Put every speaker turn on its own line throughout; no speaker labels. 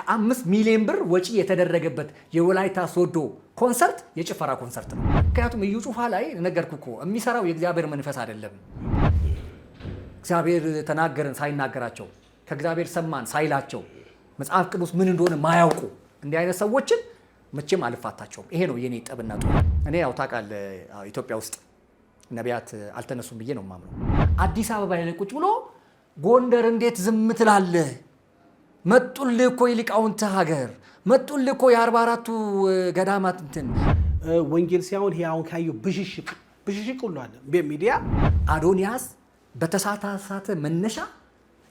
5 ሚሊዮን ብር ወጪ የተደረገበት የወላይታ ሶዶ ኮንሰርት የጭፈራ ኮንሰርት ነው። ምክንያቱም እዩ ጩፋ ላይ ነገርኩ እኮ የሚሰራው የእግዚአብሔር መንፈስ አይደለም። እግዚአብሔር ተናገረን ሳይናገራቸው ከእግዚአብሔር ሰማን ሳይላቸው መጽሐፍ ቅዱስ ምን እንደሆነ ማያውቁ እንዲህ አይነት ሰዎችን መቼም አልፋታቸውም። ይሄ ነው የኔ ጠብና ጦር። እኔ ያው ታውቃለህ ኢትዮጵያ ውስጥ ነቢያት አልተነሱም ብዬ ነው የማምነው። አዲስ አበባ ላይ ቁጭ ብሎ ጎንደር እንዴት ዝም ትላለህ? መጡልህ እኮ የሊቃውንት ሀገር፣ መጡልህ እኮ የ44ቱ ገዳማት እንትን
ወንጌል ሲያውን ይሄ አሁን ካየው ብሽሽቅ ሁሉ አለ በሚዲያ
አዶንያስ በተሳሳተ መነሻ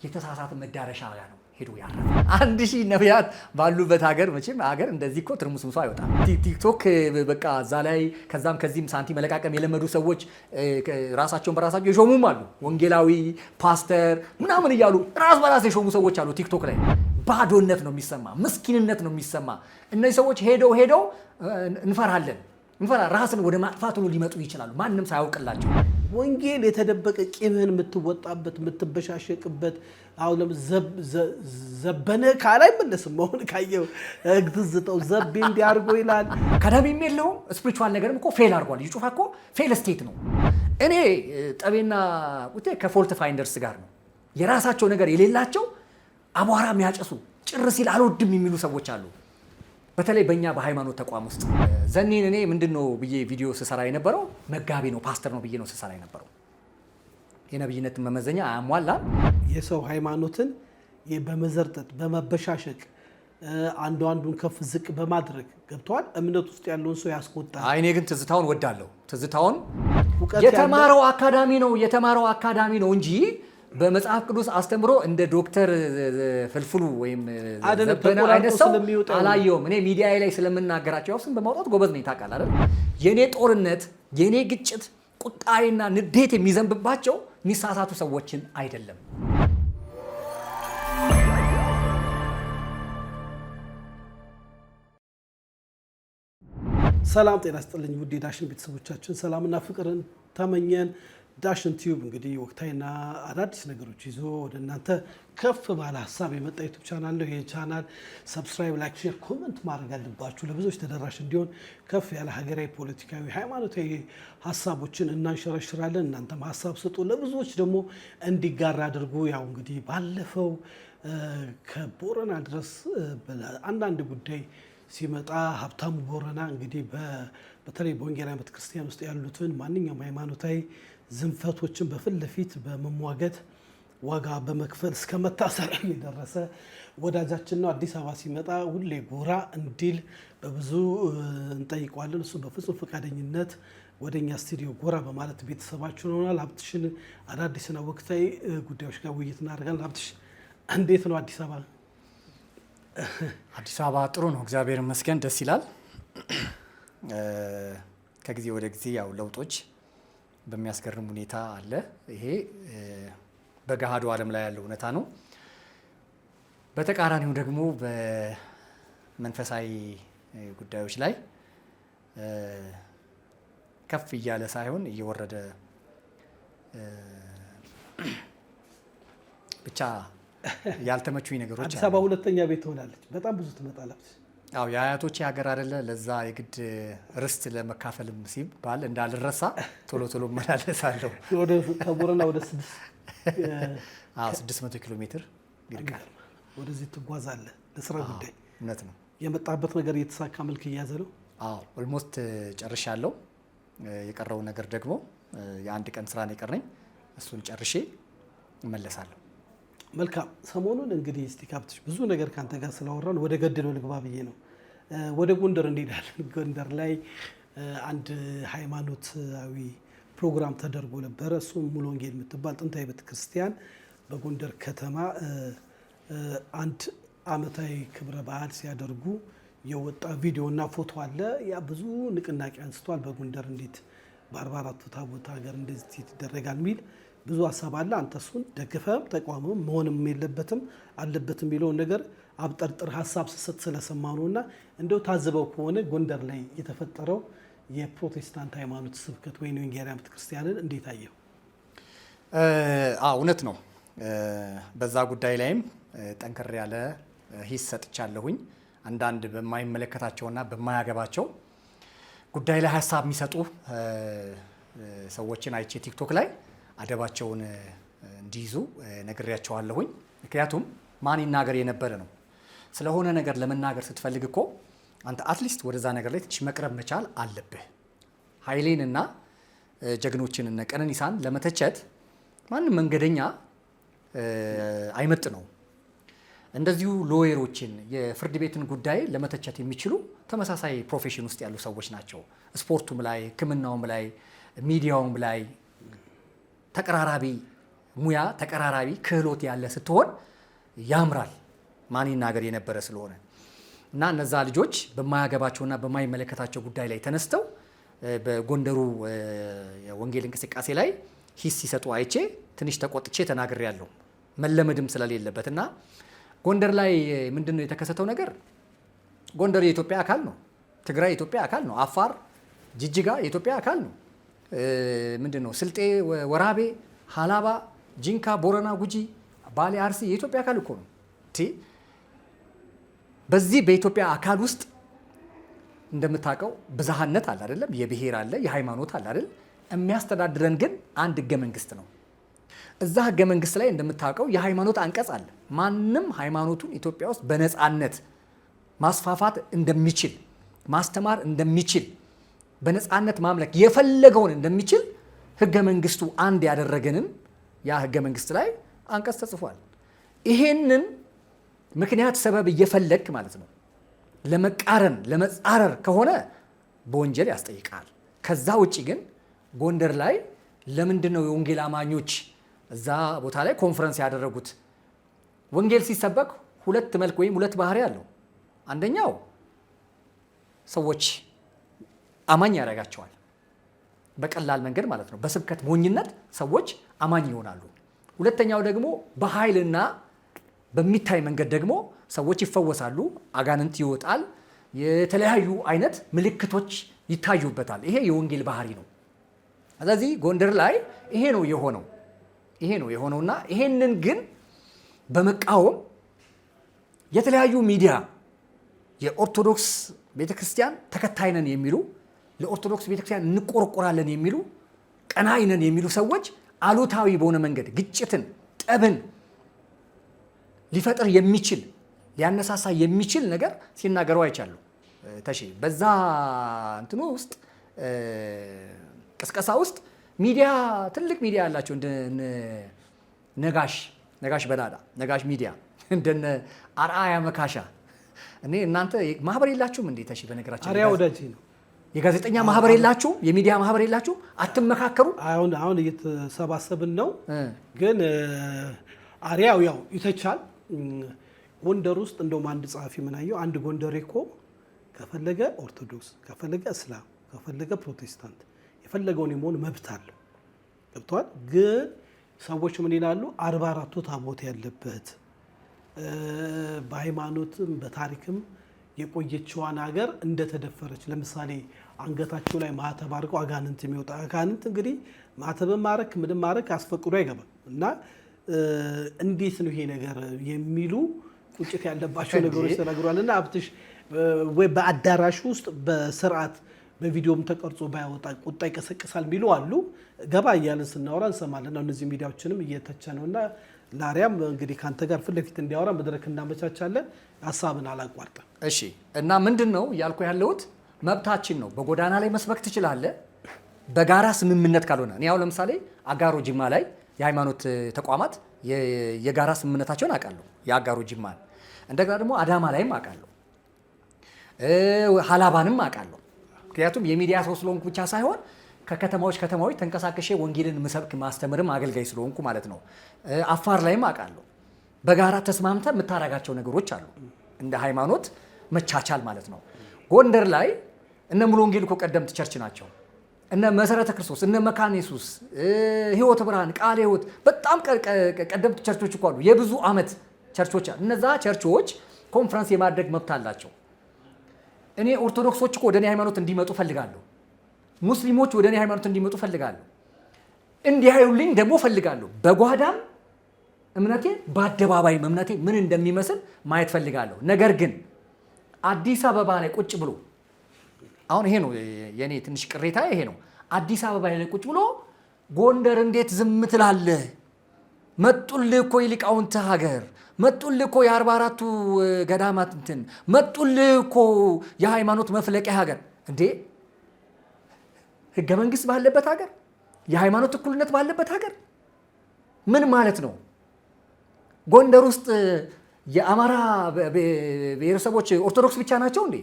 የተሳሳተ መዳረሻ ነው ሄዶ ያረፈ። 1000 ነቢያት ባሉበት ሀገር መቼም ሀገር እንደዚህ እኮ ትርሙስምሷ አይወጣም። ቲክቶክ በቃ እዛ ላይ ከዛም ከዚህም ሳንቲ መለቃቀም የለመዱ ሰዎች ራሳቸውን በራሳቸው የሾሙም አሉ። ወንጌላዊ ፓስተር ምናምን እያሉ ራስ በራስ የሾሙ ሰዎች አሉ። ቲክቶክ ላይ ባዶነት ነው የሚሰማ፣ ምስኪንነት ነው የሚሰማ። እነዚህ ሰዎች ሄደው እንፈራለን ራስን ወደ ማጥፋት ሁሉ ሊመጡ ይችላሉ፣ ማንም ሳያውቅላቸው።
ወንጌል የተደበቀ ቂምህን የምትወጣበት የምትበሻሸቅበት። አሁን ዘበነ ካላይ መለስም መሆን ካየው ትዝተው ዘቤ እንዲያርጎ ይላል።
አካዳሚም የለውም ስፒሪቹዋል ነገርም እኮ ፌል አድርጓል። ይጩፋ እኮ ፌል ስቴት ነው። እኔ ጠቤና ቁቴ ከፎልት ፋይንደርስ ጋር ነው። የራሳቸው ነገር የሌላቸው አቧራ የሚያጨሱ ጭር ሲል አልወድም የሚሉ ሰዎች አሉ። በተለይ በእኛ በሃይማኖት ተቋም ውስጥ ዘኔን እኔ ምንድነው ብዬ ቪዲዮ ስሰራ የነበረው መጋቢ ነው ፓስተር ነው ብዬ ነው ስሰራ የነበረው። የነብይነትን መመዘኛ አያሟላም።
የሰው ሃይማኖትን በመዘርጠጥ በመበሻሸቅ አንዱን ከፍ ዝቅ በማድረግ ገብቷል። እምነት ውስጥ ያለውን ሰው ያስቆጣል።
እኔ ግን ትዝታውን ወዳለሁ። ትዝታውን የተማረው አካዳሚ ነው እንጂ በመጽሐፍ ቅዱስ አስተምሮ እንደ ዶክተር ፍልፍሉ ወይም ዘበነ አይነት ሰው አላየውም። እኔ ሚዲያ ላይ ስለምናገራቸው ያው ስም በማውጣት ጎበዝ ነኝ ታውቃለህ አይደል? የኔ ጦርነት የኔ ግጭት ቁጣዬና ንዴት የሚዘንብባቸው የሚሳሳቱ ሰዎችን አይደለም።
ሰላም ጤና ይስጥልኝ ውድ የዳሽን ቤተሰቦቻችን፣ ሰላምና ፍቅርን ተመኘን። ዳሽን ቲዩብ እንግዲህ ወቅታዊና አዳዲስ ነገሮች ይዞ ወደ እናንተ ከፍ ባለ ሀሳብ የመጣ ዩቱብ ቻናል ነው። ይህ ቻናል ሰብስክራይብ፣ ላይክ፣ ሼር፣ ኮመንት ማድረግ አለባችሁ ለብዙዎች ተደራሽ እንዲሆን። ከፍ ያለ ሀገራዊ፣ ፖለቲካዊ፣ ሃይማኖታዊ ሀሳቦችን እናንሸረሽራለን። እናንተም ሀሳብ ስጡ፣ ለብዙዎች ደግሞ እንዲጋራ አድርጉ። ያው እንግዲህ ባለፈው ከቦረና ድረስ አንዳንድ ጉዳይ ሲመጣ ሀብታሙ ቦረና እንግዲህ በተለይ በወንጌላውያን ቤተክርስቲያን ውስጥ ያሉትን ማንኛውም ሃይማኖታዊ ዝንፈቶችን በፊት ለፊት በመሟገት ዋጋ በመክፈል እስከ መታሰር የደረሰ ወዳጃችን ነው። አዲስ አበባ ሲመጣ ሁሌ ጎራ እንዲል በብዙ እንጠይቀዋለን። እሱ በፍጹም ፈቃደኝነት ወደኛ ስቱዲዮ ጎራ በማለት ቤተሰባችን ሆኗል። ሀብትሽን አዳዲስና ወቅታዊ ጉዳዮች ጋር ውይይት እናደርጋለን። ሀብትሽ እንዴት ነው አዲስ አበባ?
አዲስ አበባ ጥሩ ነው፣ እግዚአብሔር ይመስገን፣ ደስ ይላል። ከጊዜ ወደ ጊዜ ያው ለውጦች በሚያስገርም ሁኔታ አለ። ይሄ በገሃዱ ዓለም ላይ ያለው እውነታ ነው። በተቃራኒው ደግሞ በመንፈሳዊ ጉዳዮች ላይ ከፍ እያለ ሳይሆን እየወረደ ብቻ ያልተመቹኝ ነገሮች
አዲስ አበባ ሁለተኛ ቤት ትሆናለች። በጣም ብዙ ትመጣለች።
አዎ የአያቶቼ ሀገር አይደለ? ለዛ የግድ ርስት ለመካፈልም ሲባል እንዳልረሳ ቶሎ እመላለሳለሁ።
ከቦረና ወደ
600 ኪሎ ሜትር ይርቃል።
ወደዚህ ትጓዛለህ ለስራ ጉዳይ?
እውነት ነው።
የመጣበት ነገር እየተሳካ መልክ እያዘ ነው?
አዎ ኦልሞስት ጨርሻለሁ። የቀረው ነገር ደግሞ የአንድ ቀን ስራ ነው የቀረኝ። እሱን ጨርሼ እመለሳለሁ።
መልካም። ሰሞኑን እንግዲህ እስቲ ሀብትሽ ብዙ ነገር ካንተ ጋር ስላወራን ወደ ገድለው ልግባ ብዬ ነው። ወደ ጎንደር እንሄዳለን። ጎንደር ላይ አንድ ሃይማኖታዊ ፕሮግራም ተደርጎ ነበረ። እሱም ሙሉ ወንጌል የምትባል ጥንታዊ ቤተክርስቲያን በጎንደር ከተማ አንድ ዓመታዊ ክብረ በዓል ሲያደርጉ የወጣ ቪዲዮና ፎቶ አለ። ያ ብዙ ንቅናቄ አንስቷል። በጎንደር እንዴት በ44ቱ ታቦት ሀገር እንደዚህ ይደረጋል የሚል ብዙ ሀሳብ አለ። አንተ እሱን ደግፈህም ተቋምም መሆንም የለበትም አለበትም የሚለውን ነገር አብጠርጥር ሀሳብ ስሰጥ ስለሰማ ነው። እና እንደው ታዝበው ከሆነ ጎንደር ላይ የተፈጠረው የፕሮቴስታንት ሃይማኖት ስብከት ወይም የወንጌላውያን ቤተክርስቲያንን እንዴት አየው?
እውነት ነው። በዛ ጉዳይ ላይም ጠንከር ያለ ሂስ ሰጥቻለሁኝ። አንዳንድ በማይመለከታቸውና በማያገባቸው ጉዳይ ላይ ሀሳብ የሚሰጡ ሰዎችን አይቼ ቲክቶክ ላይ አደባቸውን እንዲይዙ ነግሬያቸዋለሁኝ። ምክንያቱም ማን ይናገር የነበረ ነው። ስለሆነ ነገር ለመናገር ስትፈልግ እኮ አንተ አትሊስት ወደዛ ነገር ላይ ትንሽ መቅረብ መቻል አለብህ። ኃይሌንና ጀግኖችን እነ ቀነኒሳን ለመተቸት ማንም መንገደኛ አይመጥ ነው። እንደዚሁ ሎየሮችን የፍርድ ቤትን ጉዳይ ለመተቸት የሚችሉ ተመሳሳይ ፕሮፌሽን ውስጥ ያሉ ሰዎች ናቸው። ስፖርቱም ላይ፣ ሕክምናውም ላይ፣ ሚዲያውም ላይ ተቀራራቢ ሙያ ተቀራራቢ ክህሎት ያለ ስትሆን ያምራል። ማን ይናገር የነበረ ስለሆነ እና እነዛ ልጆች በማያገባቸውና በማይመለከታቸው ጉዳይ ላይ ተነስተው በጎንደሩ የወንጌል እንቅስቃሴ ላይ ሂስ ሲሰጡ አይቼ ትንሽ ተቆጥቼ ተናግሬያለሁ። መለመድም ስለሌለበት እና ጎንደር ላይ ምንድነው የተከሰተው ነገር? ጎንደር የኢትዮጵያ አካል ነው። ትግራይ የኢትዮጵያ አካል ነው። አፋር፣ ጅጅጋ የኢትዮጵያ አካል ነው። ምንድነው ስልጤ፣ ወራቤ፣ ሀላባ፣ ጂንካ፣ ቦረና፣ ጉጂ፣ ባሌ፣ አርሲ የኢትዮጵያ አካል እኮ ነው። በዚህ በኢትዮጵያ አካል ውስጥ እንደምታውቀው ብዝሃነት አለ አይደለም? የብሔር አለ፣ የሃይማኖት አለ አይደል? የሚያስተዳድረን ግን አንድ ህገ መንግስት ነው። እዛ ህገ መንግስት ላይ እንደምታውቀው የሃይማኖት አንቀጽ አለ። ማንም ሃይማኖቱን ኢትዮጵያ ውስጥ በነፃነት ማስፋፋት እንደሚችል፣ ማስተማር እንደሚችል፣ በነፃነት ማምለክ የፈለገውን እንደሚችል ህገ መንግስቱ አንድ ያደረገንን ያ ህገ መንግስት ላይ አንቀጽ ተጽፏል። ይሄንን ምክንያት ሰበብ እየፈለግ ማለት ነው ለመቃረን ለመጻረር ከሆነ በወንጀል ያስጠይቃል። ከዛ ውጪ ግን ጎንደር ላይ ለምንድን ነው የወንጌል አማኞች እዛ ቦታ ላይ ኮንፈረንስ ያደረጉት? ወንጌል ሲሰበክ ሁለት መልክ ወይም ሁለት ባህሪ አለው። አንደኛው ሰዎች አማኝ ያደርጋቸዋል፣ በቀላል መንገድ ማለት ነው። በስብከት ሞኝነት ሰዎች አማኝ ይሆናሉ። ሁለተኛው ደግሞ በኃይልና በሚታይ መንገድ ደግሞ ሰዎች ይፈወሳሉ፣ አጋንንት ይወጣል፣ የተለያዩ አይነት ምልክቶች ይታዩበታል። ይሄ የወንጌል ባህሪ ነው። ስለዚህ ጎንደር ላይ ይሄ ነው የሆነውና ይሄንን ግን በመቃወም የተለያዩ ሚዲያ የኦርቶዶክስ ቤተክርስቲያን ተከታይ ነን የሚሉ ለኦርቶዶክስ ቤተክርስቲያን እንቆረቆራለን የሚሉ ቀናኢ ነን የሚሉ ሰዎች አሉታዊ በሆነ መንገድ ግጭትን፣ ጠብን ሊፈጥር የሚችል ሊያነሳሳ የሚችል ነገር ሲናገሩ አይቻሉ። ተሺ በዛ እንትኑ ውስጥ ቅስቀሳ ውስጥ ሚዲያ ትልቅ ሚዲያ ያላቸው እንደ ነጋሽ በዳዳ ነጋሽ ሚዲያ እንደነ አርአያ መካሻ እኔ እናንተ ማህበር የላችሁም እንዴ? ተሺ በነገራችን
አርአያ ወዳጅ ነው።
የጋዜጠኛ ማህበር የላችሁም? የሚዲያ ማህበር የላችሁም? አትመካከሩ?
አሁን እየተሰባሰብን ነው። ግን አርአያው ያው ይተቻል። ጎንደር ውስጥ እንደውም አንድ ጸሐፊ ምናየው አንድ ጎንደሬ እኮ ከፈለገ ኦርቶዶክስ፣ ከፈለገ እስላም፣ ከፈለገ ፕሮቴስታንት የፈለገውን የመሆን መብት አለው። ገብቷል። ግን ሰዎች ምን ይላሉ? 44ቱ ታቦት ያለበት በሃይማኖትም በታሪክም የቆየችዋን ሀገር እንደተደፈረች፣ ለምሳሌ አንገታቸው ላይ ማተብ አድርገው አጋንንት የሚወጣ አጋንንት እንግዲህ ማተብን ማረክ ምንም ማረክ አስፈቅዶ አይገባም እና እንዴት ነው ይሄ ነገር የሚሉ ቁጭት ያለባቸው ነገሮች ተናግሯል። እና አብትሽ ወይ በአዳራሹ ውስጥ በስርዓት በቪዲዮም ተቀርጾ ባያወጣ ቁጣ ይቀሰቅሳል የሚሉ አሉ። ገባ እያልን ስናወራ እንሰማለን። እነዚህ ሚዲያዎችንም እየተቸ ነው እና ላሪያም እንግዲህ ከአንተ ጋር ፊት ለፊት እንዲያወራ መድረክ እናመቻቻለን። ሀሳብን አላቋርጠም።
እሺ። እና ምንድን ነው እያልኩ ያለሁት መብታችን ነው። በጎዳና ላይ መስበክ ትችላለህ፣ በጋራ ስምምነት ካልሆነ። እኔ ያው ለምሳሌ አጋሮ ጅማ ላይ የሃይማኖት ተቋማት የጋራ ስምምነታቸውን አውቃለሁ። የአጋሮ ጅማን እንደገና ደግሞ አዳማ ላይም አውቃለሁ፣ ሀላባንም አውቃለሁ። ምክንያቱም የሚዲያ ሰው ስለሆንኩ ብቻ ሳይሆን ከከተማዎች ተንቀሳቀሼ ወንጌልን ምሰብክ ማስተምርም አገልጋይ ስለሆንኩ ማለት ነው። አፋር ላይም አውቃለሁ። በጋራ ተስማምተ የምታረጋቸው ነገሮች አሉ፣ እንደ ሃይማኖት መቻቻል ማለት ነው። ጎንደር ላይ እነ ሙሉ ወንጌል እኮ ቀደምት ቸርች ናቸው። እነ መሰረተ ክርስቶስ፣ እነ መካነ ኢየሱስ፣ ህይወት ብርሃን፣ ቃለ ህይወት በጣም ቀደምት ቸርቾች እኮ አሉ። የብዙ ዓመት ቸርቾች። እነዛ ቸርቾች ኮንፈረንስ የማድረግ መብት አላቸው። እኔ ኦርቶዶክሶች እኮ ወደ እኔ ሃይማኖት እንዲመጡ ፈልጋለሁ። ሙስሊሞች ወደ እኔ ሃይማኖት እንዲመጡ ፈልጋለሁ። እንዲያዩልኝ ደግሞ ፈልጋለሁ። በጓዳም እምነቴ በአደባባይም እምነቴ ምን እንደሚመስል ማየት ፈልጋለሁ። ነገር ግን አዲስ አበባ ላይ ቁጭ ብሎ አሁን ይሄ ነው የኔ ትንሽ ቅሬታ ይሄ ነው። አዲስ አበባ ላይ ቁጭ ብሎ ጎንደር እንዴት ዝም ትላለህ? መጡልህ እኮ የሊቃውንት ሀገር፣ መጡልህ እኮ የ44ቱ ገዳማት እንትን፣ መጡልህ እኮ የሃይማኖት መፍለቂያ ሀገር። እንዴ ህገ መንግስት ባለበት ሀገር፣ የሃይማኖት እኩልነት ባለበት ሀገር ምን ማለት ነው? ጎንደር ውስጥ የአማራ ብሔረሰቦች ኦርቶዶክስ ብቻ ናቸው እንዴ?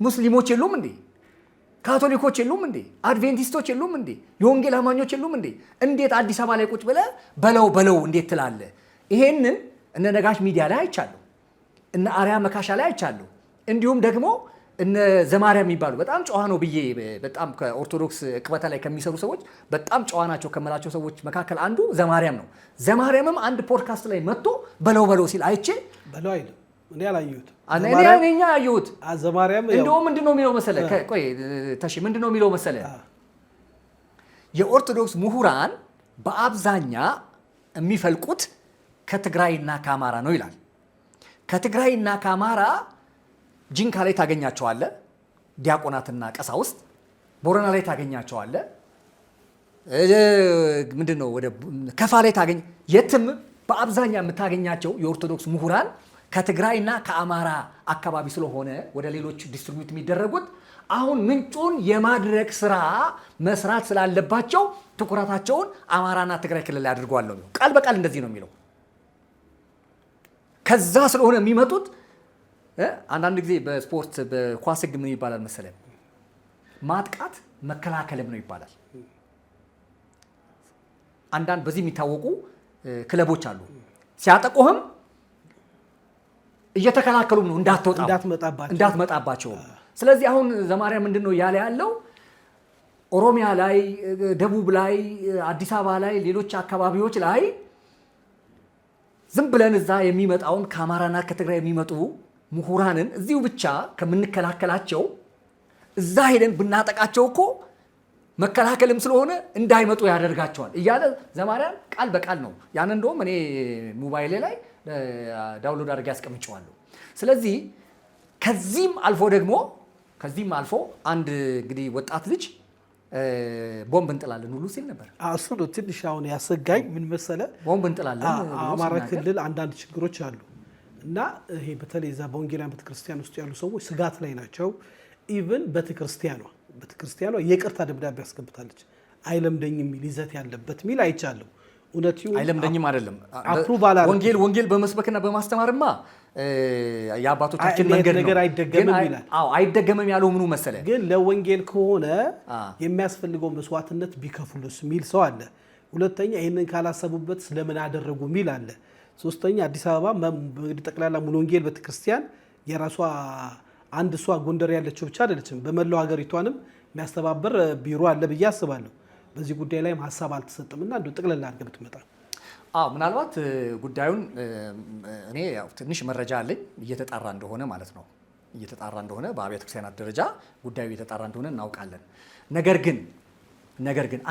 ሙስሊሞች የሉም እንዴ? ካቶሊኮች የሉም እንዴ? አድቬንቲስቶች የሉም እንዴ? የወንጌል አማኞች የሉም እንዴ? እንዴት አዲስ አበባ ላይ ቁጭ ብለህ በለው እንዴት ትላለህ? ይሄንን እነ ነጋሽ ሚዲያ ላይ አይቻለሁ፣ እነ አርያ መካሻ ላይ አይቻለሁ። እንዲሁም ደግሞ እነ ዘማርያም የሚባሉ በጣም ጨዋ ነው ብዬ በጣም ከኦርቶዶክስ እቅበታ ላይ ከሚሰሩ ሰዎች በጣም ጨዋ ናቸው ከመላቸው ሰዎች መካከል አንዱ ዘማርያም ነው። ዘማርያምም አንድ ፖድካስት ላይ መጥቶ በለው ሲል አይቼ
በለው አይልም እኔ አላየሁት።
እኔ ያየሁት
ዘማርያም
እንደውም ምንድነው የሚለው መሰለ ቆይ ተሺ ምንድነው የሚለው መሰለ የኦርቶዶክስ ምሁራን በአብዛኛ የሚፈልቁት ከትግራይና ከአማራ ነው ይላል። ከትግራይና ከአማራ ጂንካ ላይ ታገኛቸዋለ፣ ዲያቆናትና ቀሳውስት። ቦረና ላይ ታገኛቸዋለ፣ ምንድነው ወደ ከፋ ላይ ታገኝ። የትም በአብዛኛ የምታገኛቸው የኦርቶዶክስ ምሁራን ከትግራይና ከአማራ አካባቢ ስለሆነ ወደ ሌሎች ዲስትሪቢዩት የሚደረጉት አሁን ምንጩን የማድረግ ስራ መስራት ስላለባቸው ትኩረታቸውን አማራና ትግራይ ክልል ላይ አድርገዋል ነው። ቃል በቃል እንደዚህ ነው የሚለው። ከዛ ስለሆነ የሚመጡት አንዳንድ ጊዜ በስፖርት በኳስ ህግ ምን ይባላል መሰለ፣ ማጥቃት መከላከልም ነው ይባላል። አንዳንድ በዚህ የሚታወቁ ክለቦች አሉ። ሲያጠቁህም እየተከላከሉም ነው እንዳትመጣባቸው። ስለዚህ አሁን ዘማርያም ምንድን ነው እያለ ያለው ኦሮሚያ ላይ፣ ደቡብ ላይ፣ አዲስ አበባ ላይ፣ ሌሎች አካባቢዎች ላይ ዝም ብለን እዛ የሚመጣውን ከአማራና ከትግራይ የሚመጡ ምሁራንን እዚሁ ብቻ ከምንከላከላቸው እዛ ሄደን ብናጠቃቸው እኮ መከላከልም ስለሆነ እንዳይመጡ ያደርጋቸዋል እያለ ዘማርያም ቃል በቃል ነው። ያን እንደውም እኔ ሞባይሌ ላይ ዳውንሎድ አድርጌ ያስቀምጨዋለሁ። ስለዚህ ከዚህም አልፎ አንድ እንግዲህ ወጣት ልጅ ቦምብ እንጥላለን ሁሉ ሲል ነበር።
እሱ ነው ትንሽ አሁን ያሰጋኝ። ምን መሰለ፣
ቦምብ እንጥላለን
አማራ ክልል አንዳንድ ችግሮች አሉ እና ይሄ በተለይ እዛ በወንጌላውያን ቤተክርስቲያን ውስጥ ያሉ ሰዎች ስጋት ላይ ናቸው። ኢቭን ቤተክርስቲያኗ የይቅርታ ደብዳቤ ያስገብታለች። አይለምደኝም የሚል ይዘት ያለበት ሚል አይቻለሁ። እውነቱ
አይለምደኝም አይደለም፣ አፕሩቫል ወንጌል በመስበክና በማስተማርማ የአባቶቻችን መንገድ ነው።
አይደገምም ይላል።
አይደገምም ያለው ምኑ መሰለ፣
ግን ለወንጌል ከሆነ የሚያስፈልገው መስዋዕትነት ቢከፍሉስ ሚል ሰው አለ። ሁለተኛ ይህንን ካላሰቡበት ስለምን አደረጉ ሚል አለ። ሶስተኛ አዲስ አበባ ጠቅላላ ሙሉ ወንጌል ቤተክርስቲያን የራሷ አንድ እሷ ጎንደር ያለችው ብቻ አይደለችም፣ በመላው ሀገሪቷንም የሚያስተባበር ቢሮ አለ ብዬ አስባለሁ። በዚህ ጉዳይ ላይም ሀሳብ አልተሰጠምና እንደው ጠቅላላ አድርገህ ብትመጣ።
ምናልባት ጉዳዩን እኔ ያው ትንሽ መረጃ አለኝ እየተጣራ እንደሆነ ማለት ነው። እየተጣራ እንደሆነ በአብያተ ክርስቲያናት ደረጃ ጉዳዩ እየተጣራ እንደሆነ እናውቃለን። ነገር ግን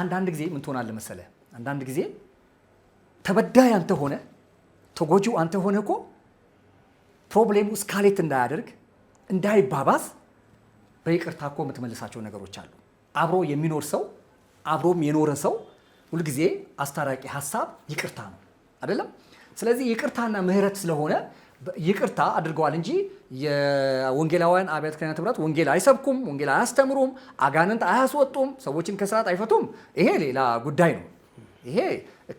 አንዳንድ ጊዜ ምን ትሆናለህ መሰለህ፣ አንዳንድ ጊዜ ተበዳይ አንተ ሆነ ተጎጂው አንተ ሆነ እኮ ፕሮብሌሙ እስካሌት እንዳያደርግ እንዳይባባስ በይቅርታ እኮ የምትመልሳቸው ነገሮች አሉ። አብሮ የሚኖር ሰው አብሮም የኖረ ሰው ሁልጊዜ አስታራቂ ሀሳብ ይቅርታ ነው አይደለም? ስለዚህ ይቅርታና ምህረት ስለሆነ ይቅርታ አድርገዋል እንጂ የወንጌላውያን አብያተ ክርስቲያናት ህብረት ወንጌል አይሰብኩም፣ ወንጌል አያስተምሩም፣ አጋንንት አያስወጡም፣ ሰዎችን ከስርዓት አይፈቱም። ይሄ ሌላ ጉዳይ ነው። ይሄ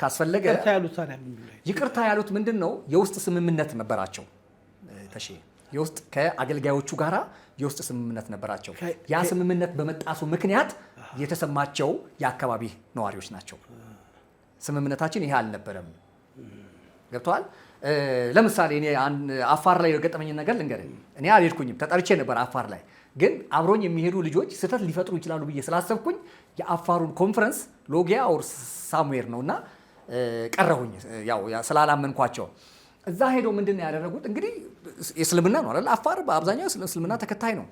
ካስፈለገ ይቅርታ ያሉት ምንድን ነው? የውስጥ ስምምነት ነበራቸው። ተሺ የውስጥ ከአገልጋዮቹ ጋራ የውስጥ ስምምነት ነበራቸው። ያ ስምምነት በመጣሱ ምክንያት የተሰማቸው የአካባቢ ነዋሪዎች ናቸው። ስምምነታችን ይሄ አልነበረም። ገብተዋል። ለምሳሌ እኔ አፋር ላይ የገጠመኝ ነገር ልንገርህ። እኔ አልሄድኩኝም፣ ተጠርቼ ነበር አፋር ላይ። ግን አብሮኝ የሚሄዱ ልጆች ስህተት ሊፈጥሩ ይችላሉ ብዬ ስላሰብኩኝ የአፋሩን ኮንፈረንስ ሎጊያ ኦር ሳምዌር ነውና ቀረሁኝ፣ ያው ስላላመንኳቸው። እዛ ሄዶ ምንድን ነው ያደረጉት? እንግዲህ እስልምና ነው አይደል? አፋር በአብዛኛው እስልምና ተከታይ ነው።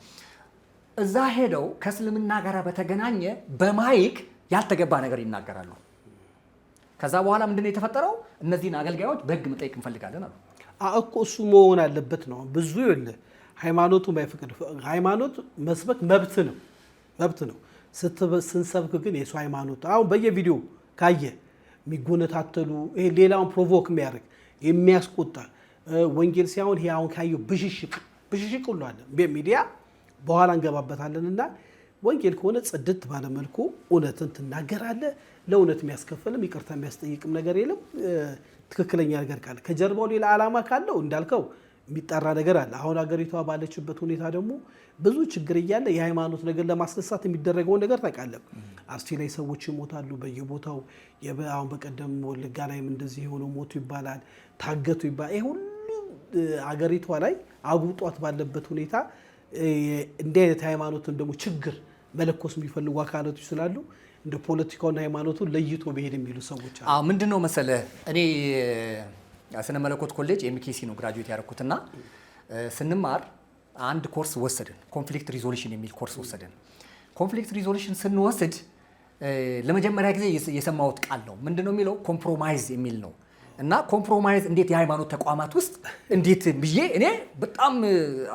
እዛ ሄደው ከእስልምና ጋር በተገናኘ በማይክ ያልተገባ ነገር ይናገራሉ። ከዛ በኋላ ምንድነው የተፈጠረው? እነዚህን አገልጋዮች በህግ መጠየቅ እንፈልጋለን አሉ።
እኮ እሱ መሆን አለበት ነው። ብዙ ይኸውልህ ሃይማኖቱ ማይፈቅድ ሃይማኖት መስበክ መብት ነው። ስንሰብክ ግን የሱ ሃይማኖት አሁን በየቪዲዮ ካየ የሚጎነታተሉ ይሄ ሌላውን ፕሮቮክ የሚያደርግ የሚያስቆጣ ወንጌል ሲሆን ይሄ አሁን ካየው ብሽሽቅ ሁሉ አለ በሚዲያ በኋላ እንገባበታለን። እና ወንጌል ከሆነ ጽድት ባለመልኩ እውነትን ትናገራለህ። ለእውነት የሚያስከፍልም ይቅርታ የሚያስጠይቅም ነገር የለም። ትክክለኛ ነገር ካለ ከጀርባው ሌላ ዓላማ ካለው እንዳልከው የሚጠራ ነገር አለ። አሁን ሀገሪቷ ባለችበት ሁኔታ ደግሞ ብዙ ችግር እያለ የሃይማኖት ነገር ለማስነሳት የሚደረገውን ነገር ታውቃለህ። አርሲ ላይ ሰዎች ይሞታሉ በየቦታው። አሁን በቀደም ወለጋ ላይም እንደዚህ የሆነው ሞቱ ይባላል፣ ታገቱ ይባላል። ይሄ ሁሉ ሀገሪቷ ላይ አጉጧት ባለበት ሁኔታ እንዲህ አይነት ሃይማኖትን ደግሞ ችግር መለኮስ የሚፈልጉ አካላቶች ስላሉ እንደ ፖለቲካውና ሃይማኖቱን ለይቶ መሄድ የሚሉ ሰዎች አሉ።
ምንድነው መሰለህ እኔ ስነ መለኮት ኮሌጅ ኤምኬሲ ነው ግራጁዌት ያደረኩትና ስንማር አንድ ኮርስ ወሰድን። ኮንፍሊክት ሪዞሉሽን የሚል ኮርስ ወሰድን። ኮንፍሊክት ሪዞሉሽን ስንወስድ ለመጀመሪያ ጊዜ የሰማሁት ቃል ነው። ምንድነው የሚለው? ኮምፕሮማይዝ የሚል ነው። እና ኮምፕሮማይዝ እንዴት የሃይማኖት ተቋማት ውስጥ እንዴት ብዬ እኔ በጣም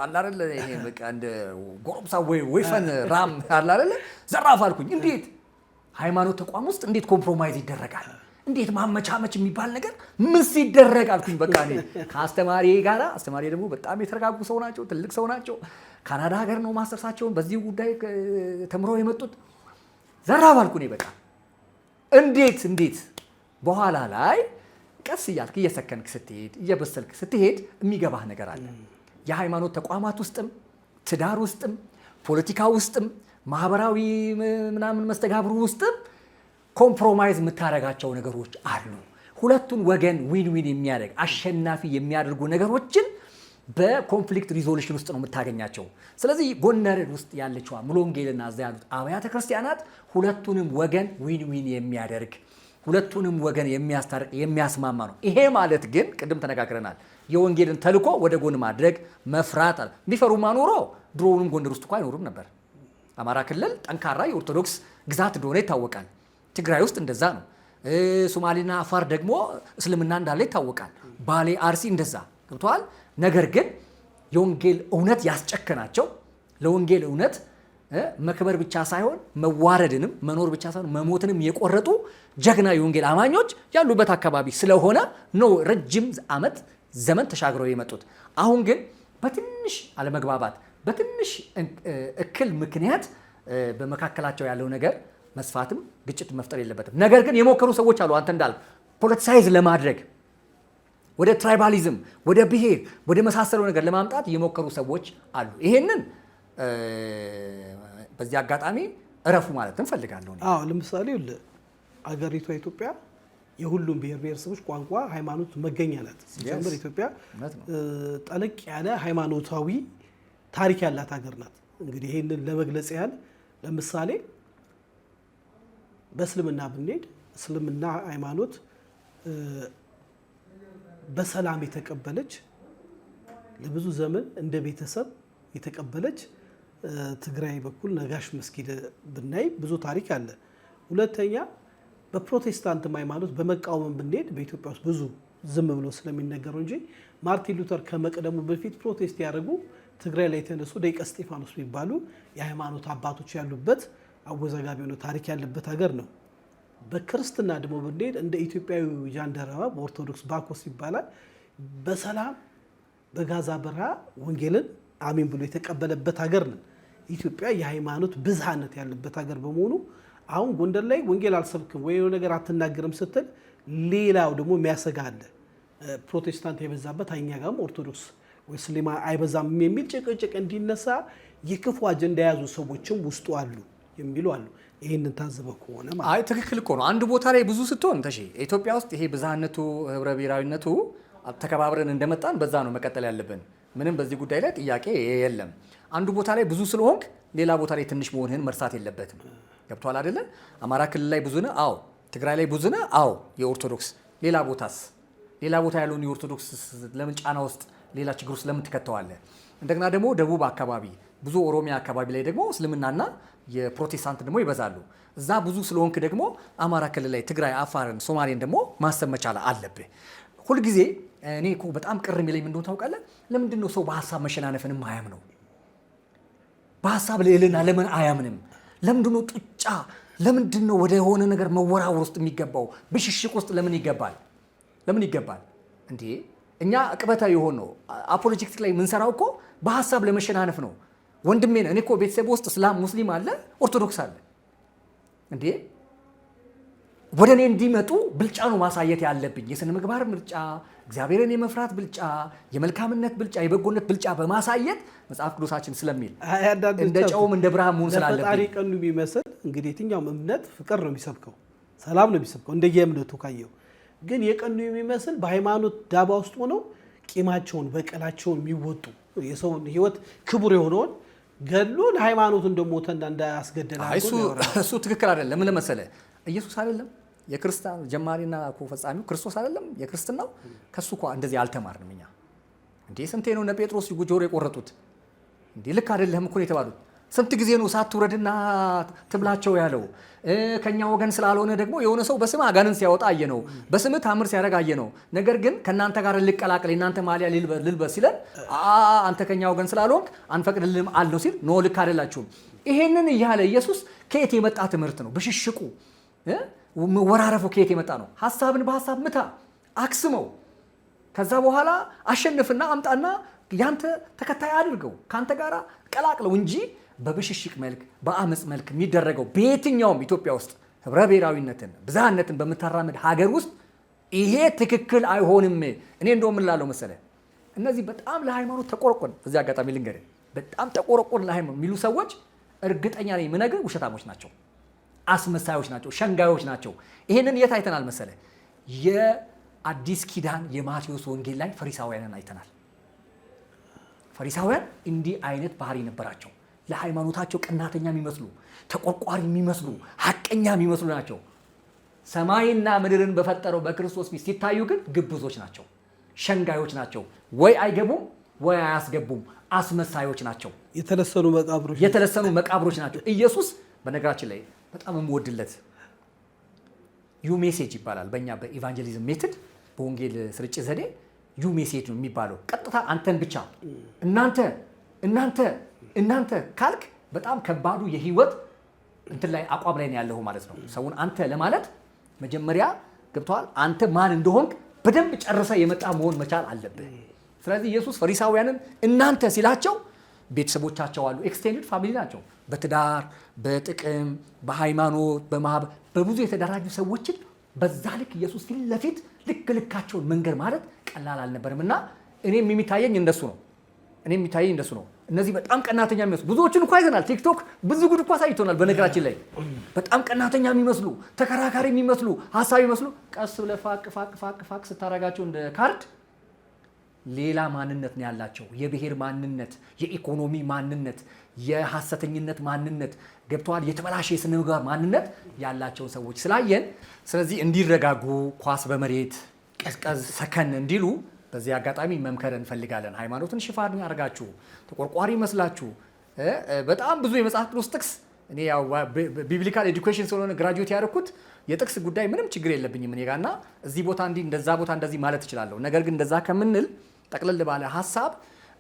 አለ አይደል እኔ በቃ እንደ ጎረምሳ ወይፈን ራም አለ አይደል ዘራፍ አልኩኝ። እንዴት ሃይማኖት ተቋም ውስጥ እንዴት ኮምፕሮማይዝ ይደረጋል? እንዴት ማመቻመች የሚባል ነገር ምን ሲደረግ አልኩኝ። በቃ እኔ ከአስተማሪ ጋር አስተማሪ ደግሞ በጣም የተረጋጉ ሰው ናቸው፣ ትልቅ ሰው ናቸው። ካናዳ ሀገር ነው ማስተርሳቸውን በዚህ ጉዳይ ተምረው የመጡት። ዘራፍ አልኩ እኔ በቃ እንዴት በኋላ ላይ ቀስ እያልክ እየሰከንክ ስትሄድ እየበሰልክ ስትሄድ የሚገባህ ነገር አለ። የሃይማኖት ተቋማት ውስጥም ትዳር ውስጥም ፖለቲካ ውስጥም ማህበራዊ ምናምን መስተጋብሩ ውስጥም ኮምፕሮማይዝ የምታደርጋቸው ነገሮች አሉ። ሁለቱን ወገን ዊን የሚያደርግ አሸናፊ የሚያደርጉ ነገሮችን በኮንፍሊክት ሪዞሉሽን ውስጥ ነው የምታገኛቸው። ስለዚህ ጎንደር ውስጥ ያለችዋ ሙሉ ወንጌልና እዛ ያሉት አብያተ ክርስቲያናት ሁለቱንም ወገን ዊን የሚያደርግ ሁለቱንም ወገን የሚያስታርቅ የሚያስማማ ነው። ይሄ ማለት ግን ቅድም ተነጋግረናል፣ የወንጌልን ተልኮ ወደ ጎን ማድረግ መፍራት አለ። ቢፈሩማ ኖሮ ድሮውንም ጎንደር ውስጥ እኮ አይኖሩም ነበር። አማራ ክልል ጠንካራ የኦርቶዶክስ ግዛት እንደሆነ ይታወቃል። ትግራይ ውስጥ እንደዛ ነው። ሶማሌና አፋር ደግሞ እስልምና እንዳለ ይታወቃል። ባሌ፣ አርሲ እንደዛ ገብተዋል። ነገር ግን የወንጌል እውነት ያስጨከናቸው ለወንጌል እውነት መክበር ብቻ ሳይሆን መዋረድንም መኖር ብቻ ሳይሆን መሞትንም የቆረጡ ጀግና የወንጌል አማኞች ያሉበት አካባቢ ስለሆነ ነው ረጅም ዓመት ዘመን ተሻግረው የመጡት። አሁን ግን በትንሽ አለመግባባት በትንሽ እክል ምክንያት በመካከላቸው ያለው ነገር መስፋትም ግጭት መፍጠር የለበትም። ነገር ግን የሞከሩ ሰዎች አሉ። አንተ እንዳልክ ፖለቲሳይዝ ለማድረግ ወደ ትራይባሊዝም፣ ወደ ብሔር፣ ወደ መሳሰለው ነገር ለማምጣት የሞከሩ ሰዎች አሉ። ይሄንን በዚህ አጋጣሚ እረፉ ማለት እንፈልጋለሁ።
ለምሳሌ አገሪቷ ኢትዮጵያ የሁሉም ብሔር ብሔረሰቦች ቋንቋ፣ ሃይማኖት መገኛ ናት። ሲጀምር ኢትዮጵያ ጠለቅ ያለ ሃይማኖታዊ ታሪክ ያላት ሀገር ናት። እንግዲህ ይህንን ለመግለጽ ያህል ለምሳሌ በእስልምና ብንሄድ እስልምና ሃይማኖት በሰላም የተቀበለች ለብዙ ዘመን እንደ ቤተሰብ የተቀበለች ትግራይ በኩል ነጋሽ መስጊድ ብናይ ብዙ ታሪክ አለ። ሁለተኛ በፕሮቴስታንትም ሃይማኖት በመቃወም ብንሄድ በኢትዮጵያ ውስጥ ብዙ ዝም ብሎ ስለሚነገረው እንጂ ማርቲን ሉተር ከመቅደሙ በፊት ፕሮቴስት ያደረጉ ትግራይ ላይ የተነሱ ደቂቀ እስጢፋኖስ የሚባሉ የሃይማኖት አባቶች ያሉበት አወዛጋቢ የሆነ ታሪክ ያለበት ሀገር ነው። በክርስትና ደግሞ ብንሄድ እንደ ኢትዮጵያዊ ጃንደረባ በኦርቶዶክስ ባኮስ ይባላል በሰላም በጋዛ በረሃ ወንጌልን አሜን ብሎ የተቀበለበት ሀገር ነው። ኢትዮጵያ የሃይማኖት ብዝሃነት ያለበት ሀገር በመሆኑ አሁን ጎንደር ላይ ወንጌል አልሰብክም ወይ ነገር አትናገርም ስትል ሌላው ደግሞ የሚያሰጋ አለ። ፕሮቴስታንት የበዛበት እኛ ጋርም ኦርቶዶክስ ወይ እስልምና አይበዛም የሚል ጭቅጭቅ እንዲነሳ የክፉ አጀንዳ የያዙ ሰዎችም ውስጡ አሉ የሚሉ አሉ። ይሄንን ታዝበው ከሆነ ማለት
ትክክል እኮ ነው። አንድ ቦታ ላይ ብዙ ስትሆን ኢትዮጵያ ውስጥ ይሄ ብዝሃነቱ ህብረ ብሔራዊነቱ ተከባብረን እንደመጣን በዛ ነው መቀጠል ያለብን። ምንም በዚህ ጉዳይ ላይ ጥያቄ የለም። አንዱ ቦታ ላይ ብዙ ስለሆንክ ሌላ ቦታ ላይ ትንሽ መሆንህን መርሳት የለበትም። ገብቷል አይደለ? አማራ ክልል ላይ ብዙ ነህ፣ አዎ። ትግራይ ላይ ብዙ ነህ፣ አዎ። የኦርቶዶክስ ሌላ ቦታስ? ሌላ ቦታ ያለውን የኦርቶዶክስ ለምን ጫና ውስጥ ሌላ ችግር ውስጥ ለምን ትከተዋለህ? እንደገና ደግሞ ደቡብ አካባቢ ብዙ ኦሮሚያ አካባቢ ላይ ደግሞ እስልምናና የፕሮቴስታንት ደግሞ ይበዛሉ። እዛ ብዙ ስለሆንክ ደግሞ አማራ ክልል ላይ ትግራይ፣ አፋርን፣ ሶማሌን ደግሞ ማሰብ መቻል አለብህ። ሁልጊዜ እኔ እኮ በጣም ቅር የሚለኝ ምንድነው ታውቃለህ? ለምንድን ነው ሰው በሀሳብ መሸናነፍንም አያምነው? በሀሳብ ልዕልና ለምን አያምንም? ለምንድን ነው ጡጫ? ለምንድን ነው ወደ የሆነ ነገር መወራወር ውስጥ የሚገባው? ብሽሽቅ ውስጥ ለምን ይገባል? ለምን ይገባል እንዴ? እኛ ቅበታ የሆን ነው አፖሎጂክስ ላይ የምንሰራው እኮ በሀሳብ ለመሸናነፍ ነው። ወንድሜ እኔ እኮ ቤተሰብ ውስጥ እስላም ሙስሊም አለ፣ ኦርቶዶክስ አለ። እንዴ ወደ እኔ እንዲመጡ ብልጫ ነው ማሳየት ያለብኝ። የስነ ምግባር ብልጫ፣ እግዚአብሔርን የመፍራት ብልጫ፣ የመልካምነት ብልጫ፣ የበጎነት ብልጫ በማሳየት መጽሐፍ ቅዱሳችን ስለሚል እንደ ጨውም እንደ ብርሃን መሆን ስላለብኝ
ፈጣሪ ቀኑ የሚመስል እንግዲህ የትኛውም እምነት ፍቅር ነው የሚሰብከው፣ ሰላም ነው የሚሰብከው እንደየእምነቱ ካየው። ግን የቀኑ የሚመስል በሃይማኖት ዳባ ውስጥ ሆነው ቂማቸውን በቀላቸውን የሚወጡ የሰውን ሕይወት ክቡር የሆነውን ገድሎ ለሃይማኖት እንደሞተና እንዳያስገደል
እሱ ትክክል አይደለም። ለምን መሰለህ? ኢየሱስ አይደለም የክርስቲያን ጀማሪና እኮ ፈጻሚው ክርስቶስ አይደለም የክርስትናው? ከሱ እኮ እንደዚህ አልተማርንም እኛ። እንዴ ስንቴ ነው እነ ጴጥሮስ ጆሮ የቆረጡት? እንዴ ልክ አይደለም እኮ ነው የተባሉት። ስንት ጊዜ ነው እሳት ትውረድና ትብላቸው ያለው? ከኛ ወገን ስላልሆነ ደግሞ የሆነ ሰው በስም አጋንን ሲያወጣ አየ ነው፣ በስም ታምር ሲያደርግ አየ ነው። ነገር ግን ከናንተ ጋር ልቀላቀል የናንተ ማሊያ ልልበስ ሲለን አንተ ከኛ ወገን ስላልሆንክ አንፈቅድልም አልነው ሲል ኖ ልክ አይደላችሁም። ይሄንን እያለ ኢየሱስ ከየት የመጣ ትምህርት ነው? ብሽሽቁ ወራረፉ ከየት የመጣ ነው? ሐሳብን በሐሳብ ምታ አክስመው፣ ከዛ በኋላ አሸንፍና አምጣና ያንተ ተከታይ አድርገው ካንተ ጋር ቀላቅለው እንጂ በብሽሽቅ መልክ በአመፅ መልክ የሚደረገው በየትኛውም ኢትዮጵያ ውስጥ ህብረ ብሔራዊነትን ብዝሃነትን በምታራምድ ሀገር ውስጥ ይሄ ትክክል አይሆንም። እኔ እንደውም እላለሁ መሰለህ እነዚህ በጣም ለሃይማኖት ተቆርቆን፣ በዚህ አጋጣሚ ልንገርህ፣ በጣም ተቆርቆን ለሃይማኖት የሚሉ ሰዎች እርግጠኛ ነኝ የምነግርህ ውሸታሞች ናቸው፣ አስመሳዮች ናቸው፣ ሸንጋዮች ናቸው። ይሄንን የት አይተናል መሰለህ? የአዲስ ኪዳን የማቴዎስ ወንጌል ላይ ፈሪሳውያንን አይተናል። ፈሪሳውያን እንዲህ አይነት ባህሪ ነበራቸው። ለሃይማኖታቸው ቀናተኛ የሚመስሉ ተቆርቋሪ የሚመስሉ ሐቀኛ የሚመስሉ ናቸው። ሰማይና ምድርን በፈጠረው በክርስቶስ ፊት ሲታዩ ግን ግብዞች ናቸው፣ ሸንጋዮች ናቸው። ወይ አይገቡም ወይ አያስገቡም። አስመሳዮች ናቸው፣ የተለሰኑ መቃብሮች ናቸው። ኢየሱስ በነገራችን ላይ በጣም የምወድለት ዩ ሜሴጅ ይባላል። በእኛ በኢቫንጀሊዝም ሜትድ በወንጌል ስርጭት ዘዴ ዩ ሜሴጅ ነው የሚባለው። ቀጥታ አንተን ብቻ እናንተ ካልክ በጣም ከባዱ የህይወት እንትን ላይ አቋም ላይ ነው ያለው ማለት ነው። ሰውን አንተ ለማለት መጀመሪያ ገብተዋል። አንተ ማን እንደሆንክ በደንብ ጨርሰ የመጣ መሆን መቻል አለብህ። ስለዚህ ኢየሱስ ፈሪሳውያንን እናንተ ሲላቸው ቤተሰቦቻቸው አሉ፣ ኤክስቴንድድ ፋሚሊ ናቸው። በትዳር በጥቅም በሃይማኖት በማህበር በብዙ የተደራጁ ሰዎችን በዛ ልክ ኢየሱስ ፊት ለፊት ልካቸውን መንገር ማለት ቀላል አልነበርም። እና እኔም የሚታየኝ እንደሱ ነው። እነዚህ በጣም ቀናተኛ የሚመስሉ ብዙዎችን እኮ አይተናል። ቲክቶክ ብዙ ጉድ እኮ አሳይቶናል። በነገራችን ላይ በጣም ቀናተኛ የሚመስሉ ተከራካሪ የሚመስሉ ሀሳብ የሚመስሉ ቀስ ብለህ ፋቅ ስታረጋቸው እንደ ካርድ ሌላ ማንነት ነው ያላቸው። የብሔር ማንነት፣ የኢኮኖሚ ማንነት፣ የሐሰተኝነት ማንነት ገብተዋል። የተበላሸ የስነ ምግባር ማንነት ያላቸውን ሰዎች ስላየን ስለዚህ እንዲረጋጉ ኳስ በመሬት ቀዝቀዝ ሰከን እንዲሉ በዚህ አጋጣሚ መምከር እንፈልጋለን። ሃይማኖትን ሽፋን አድርጋችሁ ተቆርቋሪ መስላችሁ በጣም ብዙ የመጽሐፍ ቅዱስ ጥቅስ እኔ ያው ቢብሊካል ኤዱኬሽን ስለሆነ ግራጁዌት ያደረኩት የጥቅስ ጉዳይ ምንም ችግር የለብኝም እኔ ጋርና እዚህ ቦታ እንዲህ እንደዛ ቦታ እንደዚህ ማለት እችላለሁ። ነገር ግን እንደዛ ከምንል ጠቅለል ባለ ሐሳብ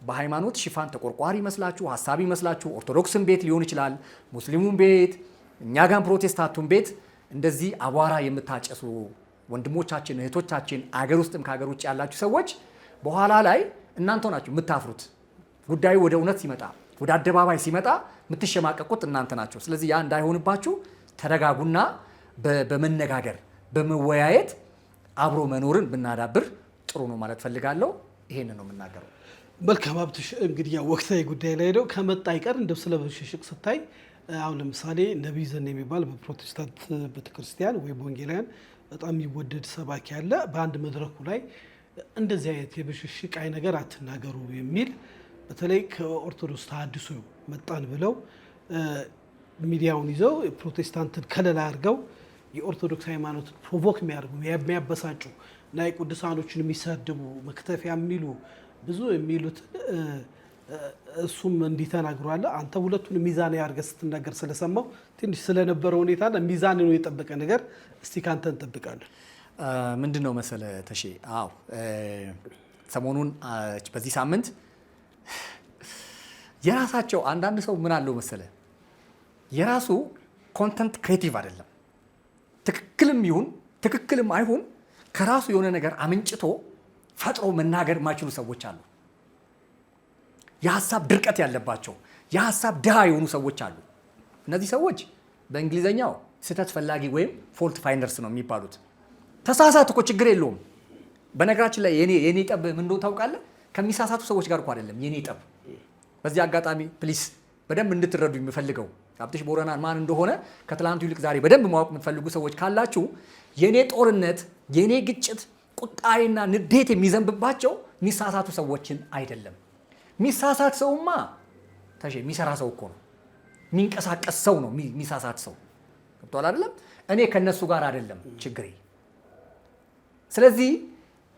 በሃይማኖት ሽፋን ተቆርቋሪ መስላችሁ ሐሳቢ መስላችሁ ኦርቶዶክስን ቤት ሊሆን ይችላል፣ ሙስሊሙን ቤት፣ እኛ ጋር ፕሮቴስታንቱን ቤት እንደዚህ አቧራ የምታጨሱ ወንድሞቻችን እህቶቻችን አገር ውስጥም ከሀገር ውጭ ያላችሁ ሰዎች በኋላ ላይ እናንተው ናችሁ የምታፍሩት። ጉዳዩ ወደ እውነት ሲመጣ ወደ አደባባይ ሲመጣ የምትሸማቀቁት እናንተ ናቸው። ስለዚህ ያ እንዳይሆንባችሁ ተረጋጉና በመነጋገር በመወያየት አብሮ መኖርን ብናዳብር ጥሩ ነው ማለት ፈልጋለሁ። ይሄንን ነው የምናገረው።
መልካም ሀብትሽ፣ እንግዲህ ያው ወቅታዊ ጉዳይ ላይ ሄደው ከመጣ አይቀር እንደው ስለ ብሽሽቅ ስታይ አሁን ለምሳሌ ነቢይ ዘኔ የሚባል በፕሮቴስታንት ቤተክርስቲያን ወይ በወንጌላውያን በጣም የሚወደድ ሰባኪ አለ። በአንድ መድረኩ ላይ እንደዚህ አይነት የብሽሽቅ ነገር አትናገሩ የሚል በተለይ ከኦርቶዶክስ ተሐድሶ መጣን ብለው ሚዲያውን ይዘው ፕሮቴስታንትን ከለላ አድርገው የኦርቶዶክስ ሃይማኖትን ፕሮቮክ የሚያደርጉ የሚያበሳጩ እና የቅዱሳኖችን የሚሳደቡ መክተፊያ የሚሉ ብዙ የሚሉትን እሱም እንዲተናግሯል። አንተ ሁለቱን ሚዛን ያርገ ስትናገር ስለሰማው ትንሽ ስለነበረው ሁኔታ ሚዛን ነው የጠበቀ ነገር እስቲ ካንተ እንጠብቃለን።
ምንድነው መሰለ ተሼ? አዎ ሰሞኑን በዚህ ሳምንት የራሳቸው አንዳንድ ሰው ምን አለው መሰለ የራሱ ኮንተንት ክሬቲቭ አይደለም። ትክክልም ይሁን ትክክልም አይሁን ከራሱ የሆነ ነገር አመንጭቶ ፈጥሮ መናገር የማይችሉ ሰዎች አሉ። የሀሳብ ድርቀት ያለባቸው የሀሳብ ድሃ የሆኑ ሰዎች አሉ። እነዚህ ሰዎች በእንግሊዘኛው ስህተት ፈላጊ ወይም ፎልት ፋይንደርስ ነው የሚባሉት። ተሳሳት እኮ ችግር የለውም። በነገራችን ላይ የኔ ጠብ ምን እንደሆነ ታውቃለህ? ከሚሳሳቱ ሰዎች ጋር እኮ አይደለም የኔ ጠብ። በዚህ አጋጣሚ ፕሊስ በደንብ እንድትረዱ የምፈልገው ሀብትሽ ቦረናን ማን እንደሆነ ከትላንቱ ይልቅ ዛሬ በደንብ ማወቅ የምትፈልጉ ሰዎች ካላችሁ የኔ ጦርነት፣ የኔ ግጭት፣ ቁጣይና ንዴት የሚዘንብባቸው የሚሳሳቱ ሰዎችን አይደለም። የሚሳሳት ሰውማ ተሼ የሚሰራ ሰው እኮ ነው። የሚንቀሳቀስ ሰው ነው የሚሳሳት ሰው። ገብቶሃል አይደለም? እኔ ከነሱ ጋር አይደለም ችግሬ። ስለዚህ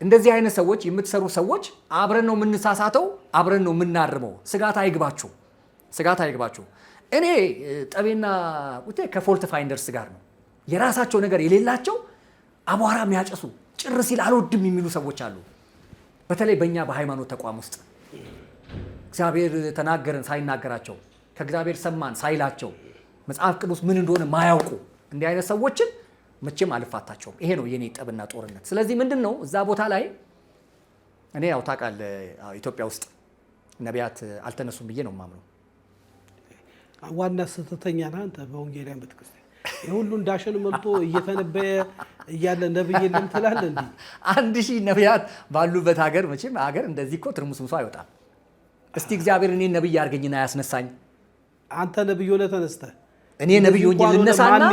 እንደዚህ አይነት ሰዎች የምትሰሩ ሰዎች አብረን ነው የምንሳሳተው፣ አብረን ነው የምናርመው። ስጋት አይግባችሁ፣ ስጋት አይግባችሁ። እኔ ጠቤና ቁጤ ከፎልት ፋይንደርስ ጋር ነው። የራሳቸው ነገር የሌላቸው አቧራ የሚያጨሱ ጭር ሲል አልወድም የሚሉ ሰዎች አሉ። በተለይ በእኛ በሃይማኖት ተቋም ውስጥ እግዚአብሔር ተናገረን ሳይናገራቸው ከእግዚአብሔር ሰማን ሳይላቸው መጽሐፍ ቅዱስ ምን እንደሆነ ማያውቁ እንዲህ አይነት ሰዎችን መቼም አልፋታቸውም። ይሄ ነው የኔ ጠብና ጦርነት። ስለዚህ ምንድን ነው እዛ ቦታ ላይ እኔ ያው ታውቃለህ ኢትዮጵያ ውስጥ ነቢያት አልተነሱም ብዬ ነው የማምነው።
ዋና ስህተተኛ ነህ አንተ በወንጌላውያን ቤተክርስቲያን የሁሉ እንዳሸን መልቶ እየተነበየ እያለ ነብይ የለም ትላለህ እንዴ? 1000
ነቢያት ባሉበት ሀገር መቼም ሀገር እንደዚህ እኮ ትርምስምሶ አይወጣም። እስቲ እግዚአብሔር እኔን ነብይ ያርገኝና ያስነሳኝ።
አንተ ነብይ ሆነህ ተነስተህ
እኔ ነብይ ሆኜ ልነሳና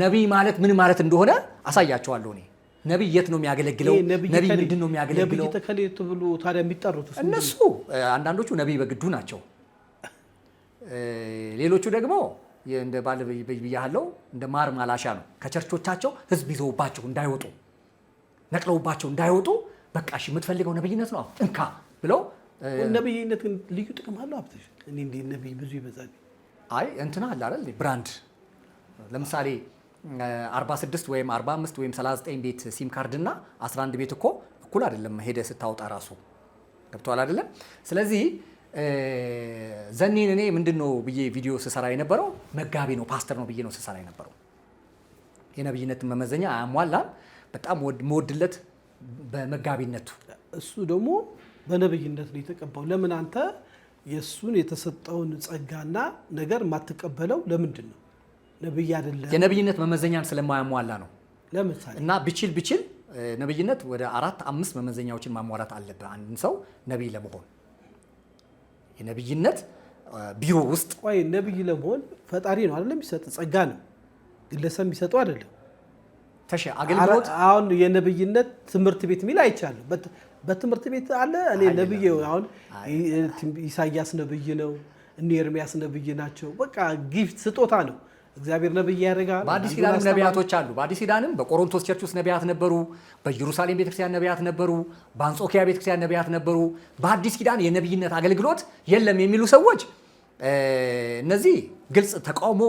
ነብይ ማለት ምን ማለት እንደሆነ አሳያቸዋለሁ። እኔ ነብይ የት ነው የሚያገለግለው? ነብይ ምንድን ነው የሚያገለግለው?
ነብይ ተከሌቱ ብሎ ታዲያ የሚጠሩት
እነሱ አንዳንዶቹ ነብይ በግዱ ናቸው። ሌሎቹ ደግሞ እንደ ባለ ብያለው እንደ ማር ማላሻ ነው። ከቸርቾቻቸው ህዝብ ይዘውባቸው እንዳይወጡ ነቅለውባቸው እንዳይወጡ በቃ እሺ የምትፈልገው ነብይነት ነው እንካ ብለው
ነብይነት ልዩ ጥቅም አለው። ሀብትሽ እኔ እንደ ነብይ ብዙ ይበዛል።
አይ እንትና አለ አይደል ብራንድ ለምሳሌ 46 ወይም 45 ወይም 39 ቤት ሲም ካርድ እና 11 ቤት እኮ እኩል አይደለም። ሄደ ስታወጣ ራሱ ገብቷል አይደለም። ስለዚህ ዘኔን እኔ ምንድነው ብዬ ቪዲዮ ስሰራ የነበረው መጋቢ ነው ፓስተር ነው ብዬ ነው ስሰራ የነበረው። የነብይነት መመዘኛ አያሟላም። በጣም መወድለት በመጋቢነቱ
እሱ ደግሞ በነብይነት ነው የተቀባው። ለምን አንተ የሱን የተሰጠውን ጸጋና ነገር የማትቀበለው ለምንድን ነው? ነብይ አይደለም።
የነብይነት መመዘኛን ስለማያሟላ ነው።
ለምሳሌ
እና ብችል ነብይነት ወደ 4-5 መመዘኛዎችን ማሟላት አለበት አንድ ሰው ነብይ ለመሆን። የነብይነት ቢሮ ውስጥ
ቆይ ነብይ ለመሆን ፈጣሪ ነው አይደለም የሚሰጥ ጸጋ ነው፣ ግለሰብ የሚሰጠው አይደለም።
ተሻ አገልግሎት
አሁን የነብይነት ትምህርት ቤት ሚል አይቻለሁ። በትምህርት ቤት አለ። እኔ ነብይ አሁን ኢሳያስ ነብይ ነው፣ እነ ኤርሚያስ ነብይ ናቸው። በቃ ጊፍት ስጦታ ነው። እግዚአብሔር ነብይ ያደርጋል።
በአዲስ ኪዳንም ነቢያቶች አሉ። በአዲስ ኪዳንም በቆሮንቶስ ቸርች ውስጥ ነቢያት ነበሩ። በኢየሩሳሌም ቤተክርስቲያን ነቢያት ነበሩ። በአንጾኪያ ቤተክርስቲያን ነቢያት ነበሩ። በአዲስ ኪዳን የነብይነት አገልግሎት የለም የሚሉ ሰዎች እነዚህ ግልጽ ተቃውሞ፣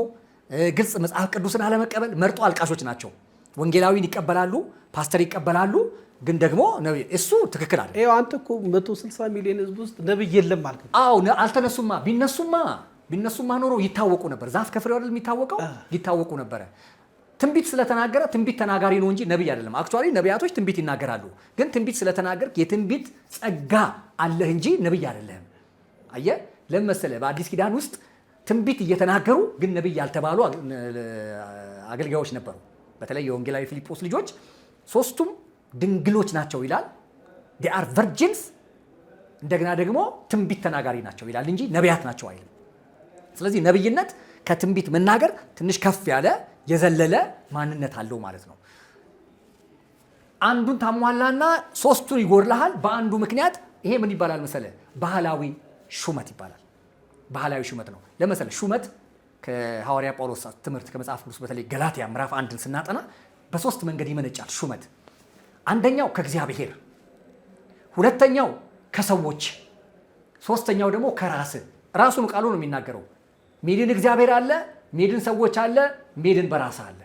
ግልጽ መጽሐፍ ቅዱስን አለመቀበል መርጦ አልቃሾች ናቸው። ወንጌላዊን ይቀበላሉ፣ ፓስተር ይቀበላሉ፣ ግን ደግሞ እሱ ትክክል አይደለም።
ይኸው አንተ እኮ 160 ሚሊዮን ህዝብ ውስጥ ነብይ የለም ማለት ነው።
አዎ አልተነሱማ። ቢነሱማ ኖሮ ይታወቁ ነበር። ዛፍ ከፍሬው አይደል የሚታወቀው? ይታወቁ ነበረ። ትንቢት ስለተናገረ ትንቢት ተናጋሪ ነው እንጂ ነብይ አይደለም። አክቹአሊ ነቢያቶች ትንቢት ይናገራሉ፣ ግን ትንቢት ስለተናገርክ የትንቢት ጸጋ አለህ እንጂ ነብይ አይደለህም። አየህ ለምን መሰለህ? በአዲስ ኪዳን ውስጥ ትንቢት እየተናገሩ ግን ነብይ ያልተባሉ አገልጋዮች ነበሩ። በተለይ የወንጌላዊ ፊልጶስ ልጆች ሶስቱም ድንግሎች ናቸው ይላል። they are virgins እንደገና ደግሞ ትንቢት ተናጋሪ ናቸው ይላል እንጂ ነቢያት ናቸው አይልም። ስለዚህ ነብይነት ከትንቢት መናገር ትንሽ ከፍ ያለ የዘለለ ማንነት አለው ማለት ነው። አንዱን ታሟላና ሶስቱን ይጎርልሃል በአንዱ ምክንያት። ይሄ ምን ይባላል መሰለ? ባህላዊ ሹመት ይባላል። ባህላዊ ሹመት ነው። ለምሳሌ ሹመት ከሐዋርያ ጳውሎስ ትምህርት ከመጽሐፍ ቅዱስ በተለይ ገላትያ ምዕራፍ 1ን ስናጠና በሶስት መንገድ ይመነጫል ሹመት። አንደኛው ከእግዚአብሔር፣ ሁለተኛው ከሰዎች፣ ሶስተኛው ደግሞ ከራስ ራሱን ቃሉ ነው የሚናገረው። ሜድን እግዚአብሔር አለ፣ ሜድን ሰዎች አለ፣ ሜድን በራስ አለ።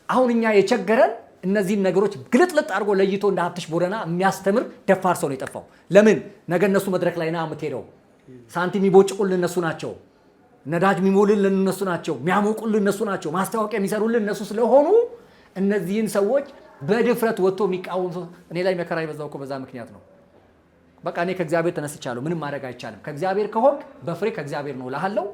አሁን እኛ የቸገረን እነዚህን ነገሮች ግልጥልጥ አድርጎ ለይቶ እንደ ሀብትሽ ቦረና የሚያስተምር ደፋር ሰው ነው የጠፋው። ለምን ነገ እነሱ መድረክ ላይ ና የምትሄደው ሳንቲም የሚቦጭቁልን እነሱ ናቸው፣ ነዳጅ የሚሞሉልን እነሱ ናቸው፣ የሚያሞቁልን እነሱ ናቸው፣ ማስታወቂያ የሚሰሩልን እነሱ ስለሆኑ እነዚህን ሰዎች በድፍረት ወጥቶ የሚቃወም ሰው እኔ ላይ መከራ የበዛው እኮ በዛ ምክንያት ነው። በቃ እኔ ከእግዚአብሔር ተነስቻለሁ፣ ምንም ማድረግ አይቻልም። ከእግዚአብሔር ከሆንክ በፍሬ ከእግዚአብሔር ነው እልሃለሁ።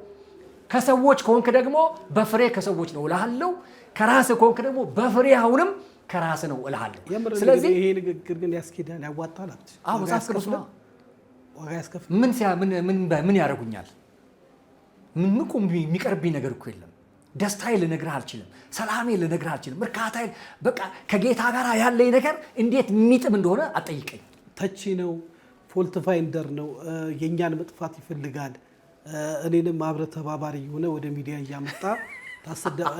ከሰዎች ከሆንክ ደግሞ በፍሬ ከሰዎች ነው እልሃለሁ። ከራስ ከሆንክ ደግሞ በፍሬ አሁንም ከራስ ነው እልሃለሁ።
ስለዚህ ይሄ ንግግር ግን ያስኬዳል፣ ያዋጣል።
አዎ መጽሐፍ ቅዱስ ነው።
ዋጋ ያስከፍል።
ምን ያደርጉኛል? ምን እኮ የሚቀርብኝ ነገር እኮ የለም። ደስታዬ ልነግርህ አልችልም። ሰላሜ ልነግርህ አልችልም። እርካታዬ በቃ ከጌታ ጋር ያለኝ ነገር እንዴት የሚጥም እንደሆነ አጠይቀኝ።
ተቺ ነው፣ ፎልት ፋይንደር ነው፣ የእኛን መጥፋት ይፈልጋል። እኔንም አብረህ ተባባሪ የሆነ ወደ ሚዲያ እያመጣ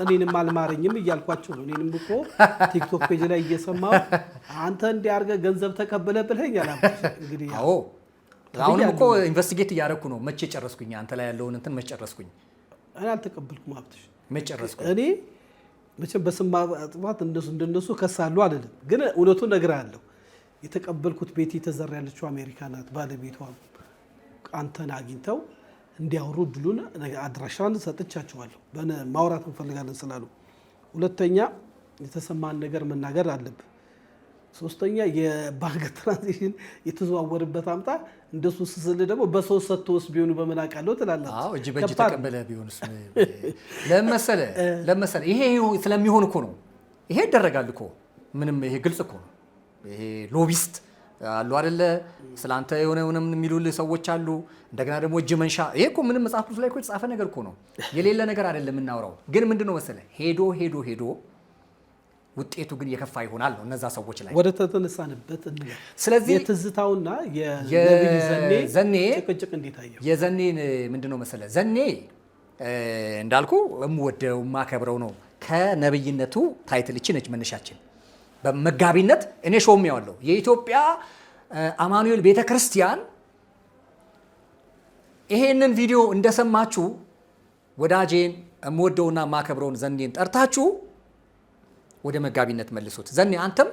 እኔንም አልማረኝም እያልኳቸው ነው። እኔንም እኮ ቲክቶክ ፔጅ ላይ እየሰማሁ አንተ እንዲህ አድርገህ ገንዘብ ተቀበለ ብለኸኛል። እንግዲህ
አሁንም እኮ ኢንቨስቲጌት እያደረኩ ነው። መቼ ጨረስኩኝ? አንተ ላይ ያለውን እንትን መቼ ጨረስኩኝ?
እኔ አልተቀበልኩም ሀብትሽ።
መቼ ጨረስኩኝ?
እኔ መቼም በስም ማጥፋት እንደነሱ ከሳሉ አይደለም፣ ግን እውነቱን እነግርሃለሁ። የተቀበልኩት ቤቲ ተዘራ ያለችው አሜሪካ ናት። ባለቤቷ አንተን አግኝተው እንዲያወሩ ድሉን አድራሻን ሰጥቻቸዋለሁ። ማውራት እንፈልጋለን ስላሉ፣ ሁለተኛ የተሰማን ነገር መናገር አለብህ። ሶስተኛ የባንክ ትራንዚሽን የተዘዋወርበት አምጣ። እንደሱ ስስል ደግሞ በሰው ሰጥቶስ ቢሆኑ በምን አውቃለሁ ትላለህ።
አዎ እጅ በእጅ ተቀበለ ቢሆንስ ለመሰለ ይሄ ስለሚሆን እኮ ነው። ይሄ ይደረጋል እኮ ምንም ይሄ ግልጽ እኮ ነው። ይሄ ሎቢስት አሉ አይደለ? ስላንተ የሆነውንም የሚሉልህ ሰዎች አሉ። እንደገና ደግሞ እጅ መንሻ። ይሄ እኮ ምንም መጽሐፍ ቅዱስ ላይ እኮ የተጻፈ ነገር እኮ ነው። የሌለ ነገር አይደለም የምናወራው። ግን ምንድነው መሰለ ሄዶ ውጤቱ ግን የከፋ ይሆናል ነው እነዛ ሰዎች ላይ
ወደ ተነሳንበት እንላለን።
ስለዚህ
የትዝታውና የነብይ ዘኔ ጭቅጭቅ እንዴት አየው?
የዘኔን ምንድነው መሰለ ዘኔ እንዳልኩ የምወደው የማከብረው ነው። ከነብይነቱ ታይትል እቺ ነች መነሻችን። በመጋቢነት እኔ ሾሜዋለሁ። የኢትዮጵያ አማኑኤል ቤተክርስቲያን ይሄንን ቪዲዮ እንደሰማችሁ ወዳጄን የምወደውና የማከብረውን ዘኔን ጠርታችሁ ወደ መጋቢነት መልሱት። ዘኔ አንተም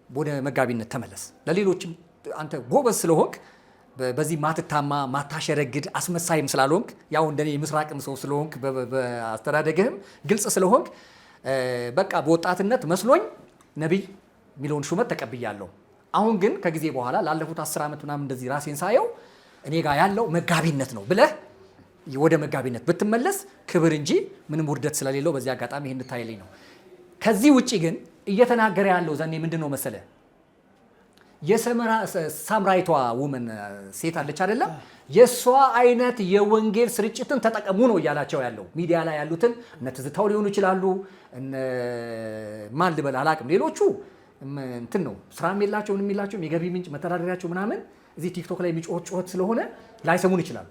ወደ መጋቢነት ተመለስ። ለሌሎችም አንተ ጎበዝ ስለሆንክ በዚህ ማትታማ ማታሸረግድ አስመሳይም ስላልሆንክ ያው እንደኔ የምስራቅም ሰው ስለሆንክ በአስተዳደግህም ግልጽ ስለሆንክ በቃ በወጣትነት መስሎኝ ነቢይ የሚለውን ሹመት ተቀብያለሁ። አሁን ግን ከጊዜ በኋላ ላለፉት 10 ዓመት ምናምን እንደዚህ ራሴን ሳየው እኔ ጋር ያለው መጋቢነት ነው ብለህ ወደ መጋቢነት ብትመለስ ክብር እንጂ ምንም ውርደት ስለሌለው በዚህ አጋጣሚ ይሄን እንድታይልኝ ነው። ከዚህ ውጪ ግን እየተናገረ ያለው ዘኔ ምንድነው መሰለ የሳምራይቷ ውመን ሴት አለች አይደለም? የሷ አይነት የወንጌል ስርጭትን ተጠቀሙ ነው እያላቸው ያለው። ሚዲያ ላይ ያሉትን እነ ትዝታው ሊሆኑ ይችላሉ፣ እነ ማን ልበል አላቅም። ሌሎቹ እንትን ነው ስራም የላቸው ምንም የላቸው የገቢ ምንጭ መተዳደሪያቸው ምናምን እዚህ ቲክቶክ ላይ የሚጮህ ጩኸት ስለሆነ ላይሰሙን ይችላሉ።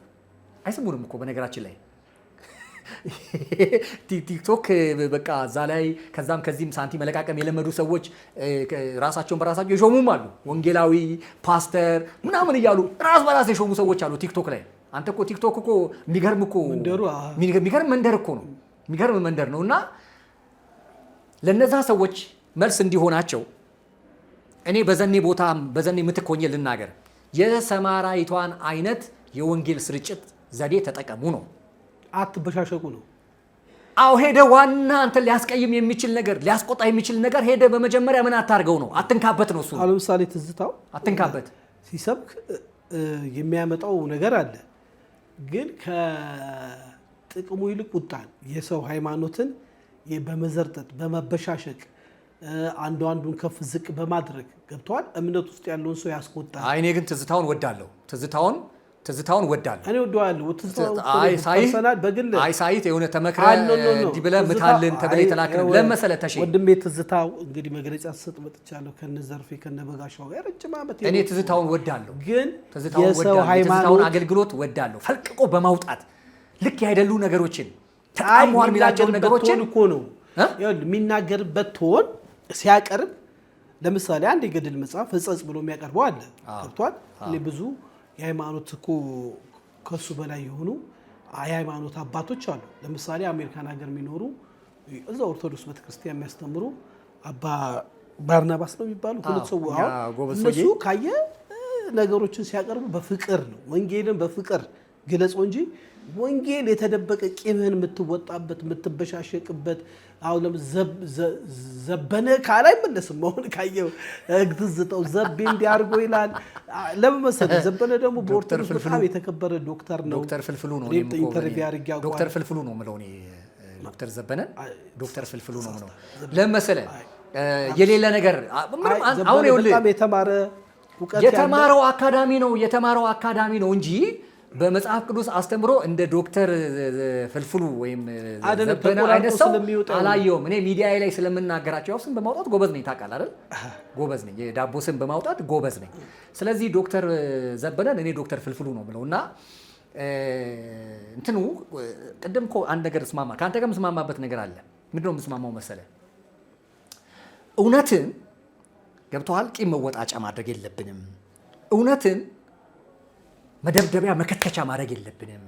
አይሰሙንም እኮ በነገራችን ላይ ቲክቶክ በቃ እዛ ላይ ከዛም ከዚህም ሳንቲም መለቃቀም የለመዱ ሰዎች ራሳቸውን በራሳቸው የሾሙም አሉ። ወንጌላዊ ፓስተር ምናምን እያሉ ራስ በራስ የሾሙ ሰዎች አሉ ቲክቶክ ላይ። አንተ እኮ ቲክቶክ እኮ የሚገርም መንደር እኮ ነው፣ የሚገርም መንደር ነው። እና ለነዛ ሰዎች መልስ እንዲሆናቸው እኔ በዘኔ ቦታ በዘኔ ምትክ ሆኜ ልናገር። የሰማራይቷን አይነት የወንጌል ስርጭት ዘዴ ተጠቀሙ ነው።
አትበሻሸቁ ነው።
አው ሄደ ዋና አንተ ሊያስቀይም የሚችል ነገር ሊያስቆጣ የሚችል ነገር ሄደ በመጀመሪያ ምን አታርገው ነው፣ አትንካበት ነው። እሱ
ለምሳሌ ትዝታው
አትንካበት
ሲሰብክ የሚያመጣው ነገር አለ። ግን ከጥቅሙ ይልቅ ቁጣን፣ የሰው ሃይማኖትን በመዘርጠጥ በመበሻሸቅ አንዱን ከፍ ዝቅ በማድረግ ገብቷል። እምነት ውስጥ ያለውን ሰው ያስቆጣል።
እኔ ግን ትዝታውን ወዳለሁ። ትዝታውን ወዳለሁ።
እኔ ወደዋለሁ።
ሳይት የሆነ ተመክረህ እንዲህ ብለህ ምታልን ተብለህ የተላከው ለመሰለ ተሽ
ወንድሜ ትዝታው እንግዲህ መግለጫ ሰጥ መጥቻለሁ ከነዘርፌ ከነበጋሻው ጋር ረጅም ዓመት
እኔ ትዝታውን ወዳለሁ።
ግን
የሰው ሃይማኖት አገልግሎት ወዳለሁ። ፈልቅቆ በማውጣት ልክ ያይደሉ ነገሮችን ተቃሟል የሚላቸው ነገሮችን
እኮ ነው የሚናገርበት ቶን ሲያቀርብ። ለምሳሌ አንድ የገድል መጽሐፍ ሕጸጽ ብሎ የሚያቀርበው አለ ገብቷል። እኔ ብዙ የሃይማኖት እኮ ከሱ በላይ የሆኑ የሃይማኖት አባቶች አሉ። ለምሳሌ አሜሪካን ሀገር የሚኖሩ እዛ ኦርቶዶክስ ቤተክርስቲያን የሚያስተምሩ አባ ባርናባስ ነው የሚባሉ ሁለት ሰው እነሱ ካየ ነገሮችን ሲያቀርቡ በፍቅር ነው። ወንጌልን በፍቅር ግለጾ እንጂ ወንጌል የተደበቀ ቂምህን የምትወጣበት የምትበሻሸቅበት አሁን ዘበነ ካለ አይመለስም። አሁን ካየው ትዝታው ዘቤ እንዲያርጎ ይላል። ለምን መሰለህ? ዘበነ ደግሞ በኦርቶዶክስ በጣም የተከበረ ዶክተር ነው።
ዶክተር ፍልፍሉ ነው። ዶክተር ፍልፍሉ ነው የምለው እኔ ዶክተር ዘበነን ዶክተር ፍልፍሉ ነው የምለው። ለምን መሰለህ? የሌለ ነገር አሁን ይኸውልህ የተማረው አካዳሚ ነው እንጂ በመጽሐፍ ቅዱስ አስተምሮ እንደ ዶክተር ፍልፍሉ ወይም ዘበነ አይነት ሰው አላየውም። እኔ ሚዲያ ላይ ስለምናገራቸው ስም በማውጣት ጎበዝ ነኝ፣ ታውቃለህ አይደል? ጎበዝ ነኝ፣ የዳቦ ስም በማውጣት ጎበዝ ነኝ። ስለዚህ ዶክተር ዘበነን እኔ ዶክተር ፍልፍሉ ነው ብለው እና እንትኑ ቅድም እኮ አንድ ነገር ከአንተ ጋር የምስማማበት ነገር አለ። ምንድን ነው የምስማማው መሰለህ? እውነትን ገብቶሃል? ቂም መወጣጫ ማድረግ የለብንም። እውነትን መደብደቢያ መከተቻ ማድረግ የለብንም።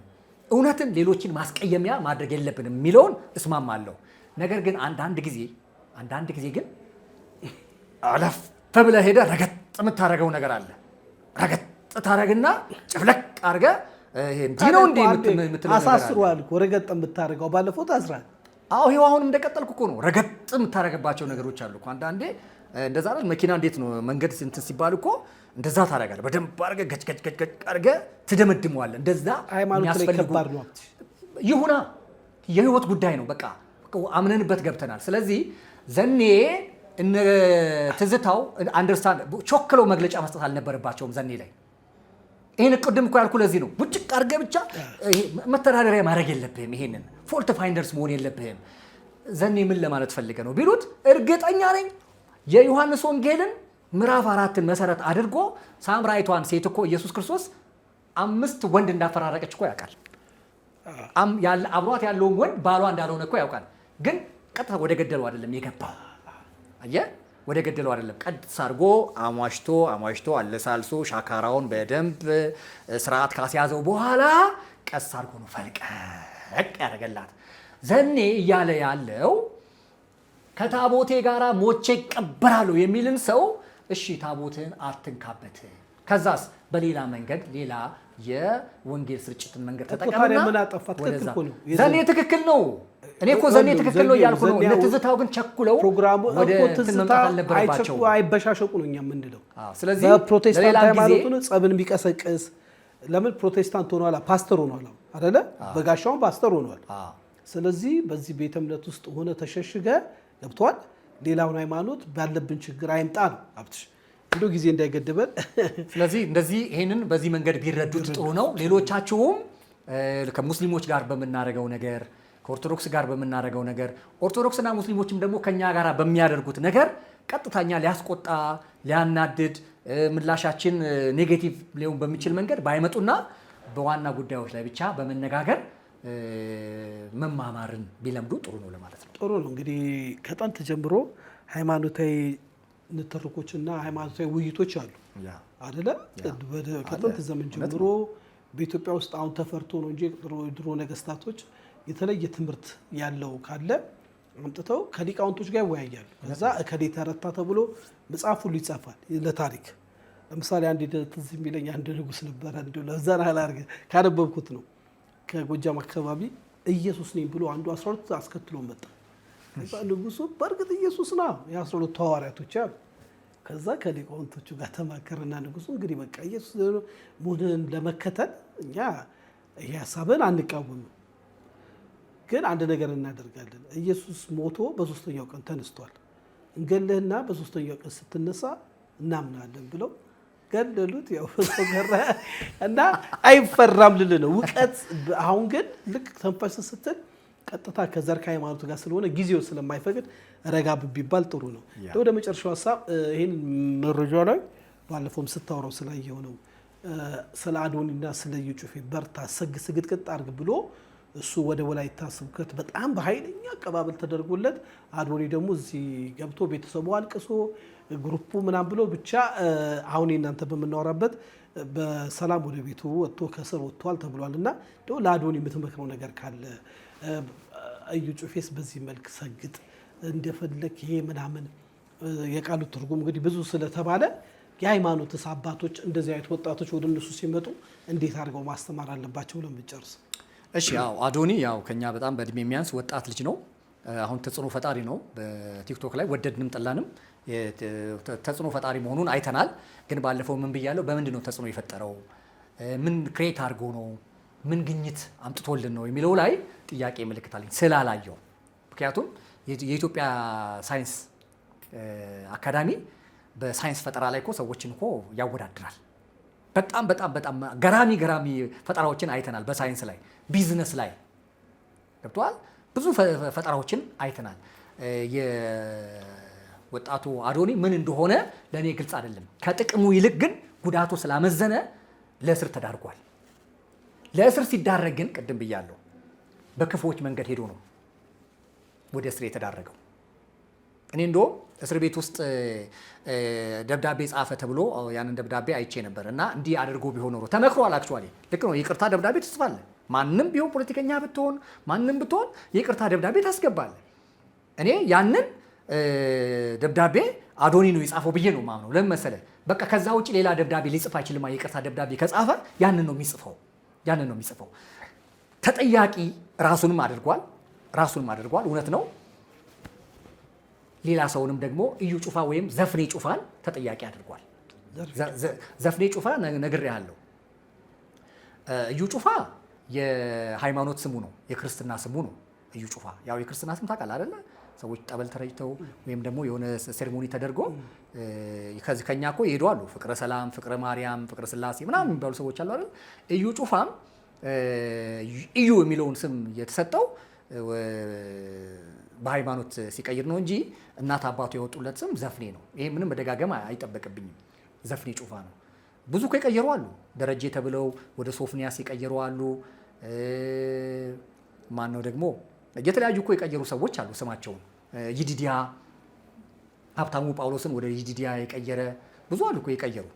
እውነትን ሌሎችን ማስቀየሚያ ማድረግ የለብንም የሚለውን እስማማለሁ። ነገር ግን አንዳንድ ጊዜ ግን አለፍ ብለህ ሄደህ ረገጥ የምታደርገው ነገር አለ። ረገጥ ታደርግና ጭፍለቅ አድርገህ እንዲህ ነው እንዲህ የምትለው ነገር አለ።
አሳስሯል እኮ ረገጥ የምታደርገው ባለፈው ታስራል።
አዎ ይኸው አሁንም እንደቀጠልኩ እኮ ነው። ረገጥ የምታደርግባቸው ነገሮች አሉ እኮ አንዳንዴ እንደዛ አይደል? መኪና እንዴት ነው መንገድ እንትን ሲባል እኮ እንደዛ ታደርጋለህ። በደንብ አድርገህ ገጭ አድርገህ ትደመድመዋለህ። እንደዛ የሚያስፈልጉ ይሁና የህይወት ጉዳይ ነው። በቃ አምነንበት ገብተናል። ስለዚህ ዘኔ እነ ትዝታው አንደርስታንድ ቾክለው መግለጫ መስጠት አልነበረባቸውም ዘኔ ላይ። ይሄን ቅድም እኮ ያልኩህ ለዚህ ነው። ቡጭቅ አድርገህ ብቻ መተዳደሪያ ማድረግ የለብህም። ይሄንን ፎልት ፋይንደርስ መሆን የለብህም። ዘኔ ምን ለማለት ፈልገህ ነው ቢሉት እርግጠኛ ነኝ የዮሐንስ ወንጌልን ምዕራፍ 4ን መሰረት አድርጎ ሳምራይቷን ሴት እኮ ኢየሱስ ክርስቶስ 5 ወንድ እንዳፈራረቀች እኮ ያውቃል። አብሯት ያለውን ወንድ ባሏ እንዳልሆነ እኮ ያውቃል። ግን ቀጥታ ወደ ገደለው አይደለም የገባው። አየህ፣ ወደ ገደለው አይደለም። ቀጥታ አድርጎ አሟሽቶ አለሳልሶ ሻካራውን በደንብ ስርዓት ካስያዘው በኋላ ቀስ አድርጎ ነው ፈልቀቅ ያደረገላት። ዘኔ እያለ ያለው ከታቦቴ ጋራ ሞቼ ይቀበራለሁ የሚልን ሰው እሺ ታቦትን አትንካበት፣ ከዛስ በሌላ መንገድ ሌላ የወንጌል ስርጭትን መንገድ ተጠቀምና ዘኔ ትክክል ነው። እኔ እኮ ዘኔ ትክክል ነው እያልኩ ነው። እነ ትዝታው ግን ቸኩለው ወደ እንትን መምጣት አልነበረባቸው።
አይበሻሸቁ ነው እኛ የምንለው።
ስለዚህ
በፕሮቴስታንት ሃይማኖቱን ጸብን ቢቀሰቅስ ለምን ፕሮቴስታንት ሆኗል? ፓስተር ሆኗል አይደለ? በጋሻውን ፓስተር ሆኗል። ስለዚህ በዚህ ቤተ እምነት ውስጥ ሆነ ተሸሽገ ገብቷል። ሌላውን ሃይማኖት ባለብን ችግር አይምጣ ነው አብትሽ እንደው ጊዜ እንዳይገድበን። ስለዚህ
እንደዚህ ይሄንን በዚህ መንገድ ቢረዱት ጥሩ ነው። ሌሎቻችሁም ከሙስሊሞች ጋር በምናደርገው ነገር፣ ከኦርቶዶክስ ጋር በምናደርገው ነገር፣ ኦርቶዶክስና ሙስሊሞችም ደግሞ ከኛ ጋር በሚያደርጉት ነገር ቀጥታኛ ሊያስቆጣ ሊያናድድ ምላሻችን ኔጌቲቭ ሊሆን በሚችል መንገድ ባይመጡና በዋና ጉዳዮች ላይ ብቻ በመነጋገር መማማርን ቢለምዱ ጥሩ ነው ለማለት ነው።
ጥሩ ነው። እንግዲህ ከጥንት ጀምሮ ሃይማኖታዊ ንትርኮችና ሃይማኖታዊ ውይይቶች አሉ አይደለ? ከጥንት ዘመን ጀምሮ በኢትዮጵያ ውስጥ አሁን ተፈርቶ ነው እንጂ ድሮ ነገስታቶች የተለየ ትምህርት ያለው ካለ አምጥተው ከሊቃውንቶች ጋር ይወያያሉ። ከዛ እከሌ ተረታ ተብሎ መጽሐፍ ሁሉ ይጻፋል ለታሪክ። ለምሳሌ አንድ ትዝ የሚለኝ አንድ ንጉስ ነበረ፣ እንደው ለዛና አላርገ ካነበብኩት ነው። ከጎጃም አካባቢ ኢየሱስ ነኝ ብሎ አንዱ 12 አስከትሎ መጣ። ንጉሱ በእርግጥ ኢየሱስ ነው የ12 ሐዋርያቶች አሉ። ከዛ ከሊቃውንቶቹ ጋር ተማከረና ንጉሱ እንግዲህ በቃ ኢየሱስ መሆንን ለመከተል እኛ ይሄ ሐሳብን አንቃወምም፣ ግን አንድ ነገር እናደርጋለን። ኢየሱስ ሞቶ በ3ኛው ቀን ተነስቷል፣ እንገልህና በ3ኛው ቀን ስትነሳ እናምናለን ብለው ገደሉት። ያው ተገራ እና አይፈራም ልል ነው ውቀት። አሁን ግን ልክ ተንፈስ ስትል ቀጥታ ከዘር ከሃይማኖት ጋር ስለሆነ ጊዜው ስለማይፈቅድ ረጋ ቢባል ጥሩ ነው። ወደ መጨረሻው ሐሳብ ይሄን መረጃ ላይ ባለፈውም ስታወራው ስላየው ነው ስለ አዶኒና ስለ ኢዩ ጩፌ በርታ ስግጥግጥ አድርግ ብሎ እሱ ወደ ወላይታ ስብከት በጣም በኃይለኛ አቀባበል ተደርጎለት አዶኒ ደግሞ እዚህ ገብቶ ቤተሰቡ አልቅሶ ግሩፑ ምናምን ብሎ ብቻ አሁን እናንተ በምናወራበት በሰላም ወደ ቤቱ ወጥቶ ከስር ወጥቷል ተብሏል። እና እንደው ለአዶኒ የምትመክረው ነገር ካለ እዩ ጩፌስ በዚህ መልክ ሰግጥ እንደፈለክ ይሄ ምናምን የቃሉ ትርጉም እንግዲህ ብዙ ስለተባለ የሃይማኖትስ አባቶች እንደዚህ አይነት ወጣቶች ወደ እነሱ ሲመጡ እንዴት አድርገው ማስተማር አለባቸው ብለን ብንጨርስ?
እሺ ያው አዶኒ ያው ከኛ በጣም በእድሜ የሚያንስ ወጣት ልጅ ነው። አሁን ተጽዕኖ ፈጣሪ ነው። በቲክቶክ ላይ ወደድንም ጠላንም ተጽዕኖ ፈጣሪ መሆኑን አይተናል። ግን ባለፈው ምን ብያለሁ? በምንድን ነው ተጽዕኖ የፈጠረው? ምን ክሬት አድርጎ ነው? ምን ግኝት አምጥቶልን ነው የሚለው ላይ ጥያቄ ምልክት አለኝ ስላላየው። ምክንያቱም የኢትዮጵያ ሳይንስ አካዳሚ በሳይንስ ፈጠራ ላይ እኮ ሰዎችን እኮ ያወዳድራል። በጣም በጣም በጣም ገራሚ ፈጠራዎችን አይተናል። በሳይንስ ላይ ቢዝነስ ላይ ገብቷል። ብዙ ፈጠራዎችን አይተናል። የወጣቱ አዶኒ ምን እንደሆነ ለእኔ ግልጽ አይደለም። ከጥቅሙ ይልቅ ግን ጉዳቱ ስላመዘነ ለእስር ተዳርጓል። ለእስር ሲዳረግ ግን ቅድም ብያለሁ፣ በክፉዎች መንገድ ሄዶ ነው ወደ እስር የተዳረገው። እኔ እንደውም እስር ቤት ውስጥ ደብዳቤ ጻፈ ተብሎ ያንን ደብዳቤ አይቼ ነበር እና እንዲህ አድርጎ ቢሆን ኖሮ ተመክሯል። አክቹዋሊ ልክ ነው። ይቅርታ ደብዳቤ ትጽፋለህ። ማንም ቢሆን ፖለቲከኛ ብትሆን ማንም ብትሆን የይቅርታ ደብዳቤ ታስገባለህ። እኔ ያንን ደብዳቤ አዶኒ ነው የጻፈው ብዬ ነው የማምነው። ለምን መሰለህ? በቃ ከዛ ውጭ ሌላ ደብዳቤ ሊጽፍ አይችልም። የይቅርታ ደብዳቤ ከጻፈ ያንን ነው የሚጽፈው። ተጠያቂ ራሱንም አድርጓል። እውነት ነው። ሌላ ሰውንም ደግሞ እዩ ጩፋ ወይም ዘፍኔ ጩፋን ተጠያቂ አድርጓል። ዘፍኔ ጩፋ ነግሬሃለሁ። እዩ ጩፋ የሃይማኖት ስሙ ነው፣ የክርስትና ስሙ ነው። እዩ ጩፋ ያው የክርስትና ስም ታውቃለህ አይደለ? ሰዎች ጠበል ተረጭተው ወይም ደግሞ የሆነ ሴሬሞኒ ተደርጎ ከዚህ ከኛ እኮ ይሄዱ አሉ። ፍቅረ ሰላም፣ ፍቅረ ማርያም፣ ፍቅረ ስላሴ ምናምን የሚባሉ ሰዎች አሉ አይደል? እዩ ጩፋም እዩ የሚለውን ስም የተሰጠው በሃይማኖት ሲቀይር ነው እንጂ እናት አባቱ የወጡለት ስም ዘፍኔ ነው። ይሄ ምንም መደጋገም አይጠበቅብኝም። ዘፍኔ ጩፋ ነው። ብዙ እኮ የቀየሩ አሉ። ደረጀ ተብለው ወደ ሶፍኒያስ የቀየሩ አሉ። ማን ነው ደግሞ የተለያዩ እኮ የቀየሩ ሰዎች አሉ ስማቸውን። ይዲዲያ ሀብታሙ ጳውሎስን ወደ ይዲዲያ የቀየረ ብዙ አሉ እኮ የቀየሩ።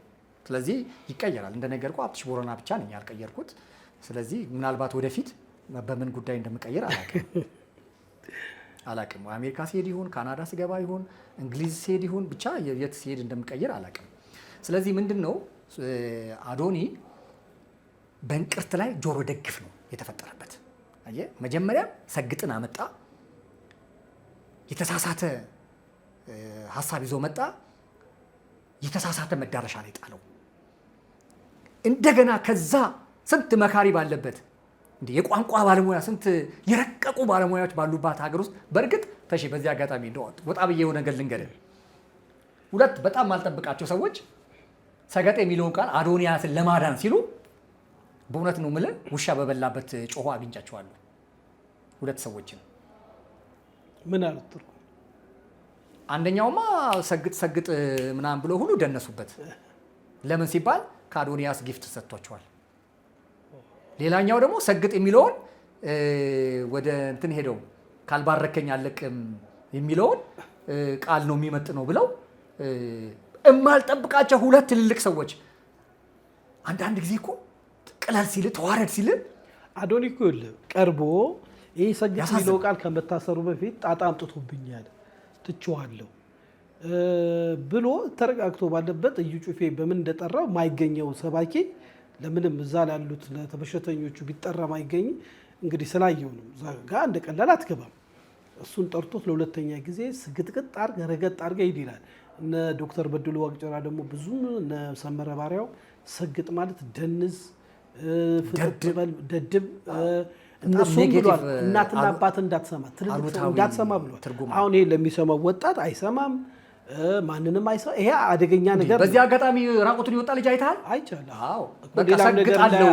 ስለዚህ ይቀየራል። እንደነገርኩህ ሀብትሽ ቦረና ብቻ ነኝ ያልቀየርኩት። ስለዚህ ምናልባት ወደፊት በምን ጉዳይ እንደምቀየር አላቅም። አሜሪካ ሲሄድ ይሁን ካናዳ ስገባ ይሁን እንግሊዝ ሲሄድ ይሁን ብቻ የት ሲሄድ እንደምቀየር አላቅም። ስለዚህ ምንድን ነው አዶኒ በእንቅርት ላይ ጆሮ ደግፍ ነው የተፈጠረበት። አየህ፣ መጀመሪያ ሰግጥን አመጣ፣ የተሳሳተ ሀሳብ ይዞ መጣ፣ የተሳሳተ መዳረሻ ላይ ጣለው። እንደገና ከዛ ስንት መካሪ ባለበት እንዴ የቋንቋ ባለሙያ ስንት የረቀቁ ባለሙያዎች ባሉባት ሀገር ውስጥ በእርግጥ ተሺ በዚህ አጋጣሚ እንደወጥ ወጣ ብዬ የሆነ ነገር ልንገርህ። ሁለት በጣም ማልጠብቃቸው ሰዎች ሰገጤ የሚለውን ቃል አዶንያስን ለማዳን ሲሉ በእውነት ነው የምልህ ውሻ በበላበት ጮሆ አግኝቻቸዋለሁ። ሁለት ሰዎችን
ምን አሉት?
አንደኛውማ ሰግጥ ምናምን ብሎ ሁሉ ደነሱበት። ለምን ሲባል ከአዶንያስ ጊፍት ሰጥቷቸዋል። ሌላኛው ደግሞ ሰግጥ የሚለውን ወደ እንትን ሄደው ካልባረከኝ አለቅም የሚለውን ቃል ነው የሚመጥነው ብለው እማልጠብቃቸው ሁለት ትልልቅ ሰዎች። አንዳንድ ጊዜ እኮ ቅለል ሲል ተዋረድ ሲል
አዶኒ እኮ ቀርቦ ይህ ሰግጥ የሚለው ቃል ከመታሰሩ በፊት ጣጣ አምጥቶብኛል ትቼዋለሁ ብሎ ተረጋግቶ ባለበት እዩ ጩፌ በምን እንደጠራው ማይገኘው ሰባኪ ለምንም እዛ ላሉት ለተበሸተኞቹ ቢጠራ ማይገኝ እንግዲህ ስላየው ነው። እዛ ጋር እንደ ቀላል አትገባም። እሱን ጠርቶት ለሁለተኛ ጊዜ ስግጥግጥ አርገ ረገጥ አርገ ሂድ ይላል። እነ ዶክተር በድሉ ዋቅጨራ ደግሞ ብዙ እነ ሰመረ ባሪያው ሰግጥ ማለት ደንዝ፣ ፍጥጥበል፣ ደድብ እነሱም ብሏል። እናትና አባት እንዳትሰማ ትልልቅ እንዳትሰማ ብሏል። አሁን ይሄ ለሚሰማው ወጣት አይሰማም፣ ማንንም አይሰማ። ይሄ አደገኛ ነገር።
በዚህ አጋጣሚ ራቁቱን ይወጣ ልጅ አይተሃል?
አይቻለሁ።
አዎ
በቃ
ሰግጣለሁ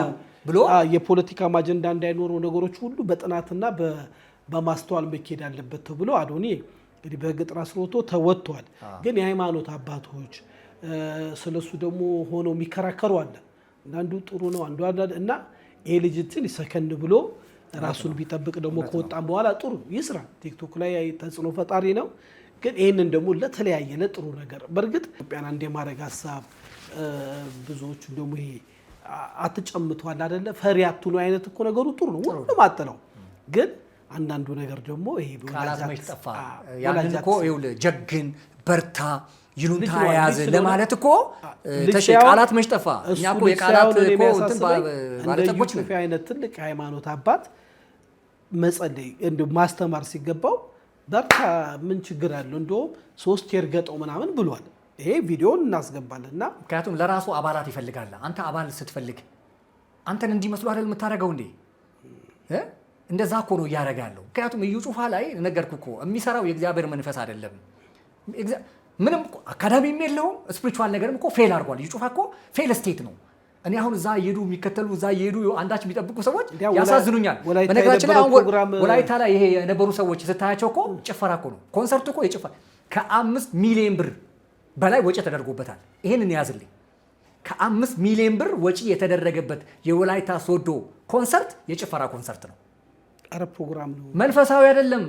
ብሎ
የፖለቲካ አጀንዳ እንዳይኖሩ ነገሮች ሁሉ በጥናትና በማስተዋል መካሄድ አለበት ተብሎ አዶኒ እንግዲህ በሕግ ጥራ ስር ወጥቶ ተወጥቷል። ግን የሃይማኖት አባቶች ስለሱ ደግሞ ሆነው የሚከራከሩ አለ። አንዱ ጥሩ ነው አንዱ እና ይሄ ልጅትን ሰከን ብሎ ራሱን ቢጠብቅ ደግሞ ከወጣም በኋላ ጥሩ ይስራ። ቲክቶክ ላይ ተጽዕኖ ፈጣሪ ነው። ግን ይህንን ደግሞ ለተለያየ ለጥሩ ነገር በእርግጥ ኢትዮጵያን አንድ የማድረግ ሀሳብ ብዙዎቹ ደግሞ ይሄ አትጨምቷል አይደለ ፈሪ አትሉ አይነት እኮ ነገሩ ጥሩ ነው ሁሉም አጥለው ግን አንዳንዱ ነገር ደግሞ ይሄ
ቃላት መሽጠፋ ያንን እኮ ይኸውልህ ጀግን በርታ ይሉንታ ያዘ ለማለት እኮ ተሽ ቃላት መሽጠፋ እኛ እኮ የቃላት እኮ እንትን ባለጠቦች ነው
አይነት ትልቅ ሃይማኖት አባት መጸለይ እንደው ማስተማር ሲገባው በርታ ምን ችግር አለው እንደውም 3 የርገጠው ምናምን ብሏል። ይሄ ቪዲዮን እናስገባለንና
ምክንያቱም ለራሱ አባላት ይፈልጋል። አንተ አባል ስትፈልግ አንተን እንዲመስሉ አይደል የምታደርገው እንዴ? እንደዛ እኮ ነው ያደርጋለው። ምክንያቱም እዩ ጩፋ ላይ ነገርኩ እኮ የሚሰራው የእግዚአብሔር መንፈስ አይደለም። ምንም አካዳሚም የለውም ስፒሪቹዋል ነገርም እኮ ፌል አድርጓል። እዩ ጩፋ እኮ ፌል ስቴት ነው። እኔ አሁን እዛ እየሄዱ የሚከተሉ እዛ እየሄዱ አንዳች የሚጠብቁ ሰዎች ያሳዝኑኛል። በነገራችን ላይ አሁን ወላይታ ላይ ይሄ የነበሩ ሰዎች ስታያቸው እኮ ጭፈራ እኮ ነው። ኮንሰርት እኮ የጭፈራ ከ5 ሚሊዮን ብር በላይ ወጪ ተደርጎበታል። ይሄንን ያዝልኝ። ከ5 ሚሊዮን ብር ወጪ የተደረገበት የወላይታ ሶዶ ኮንሰርት የጭፈራ ኮንሰርት ነው።
አረ ፕሮግራም ነው፣
መንፈሳዊ አይደለም።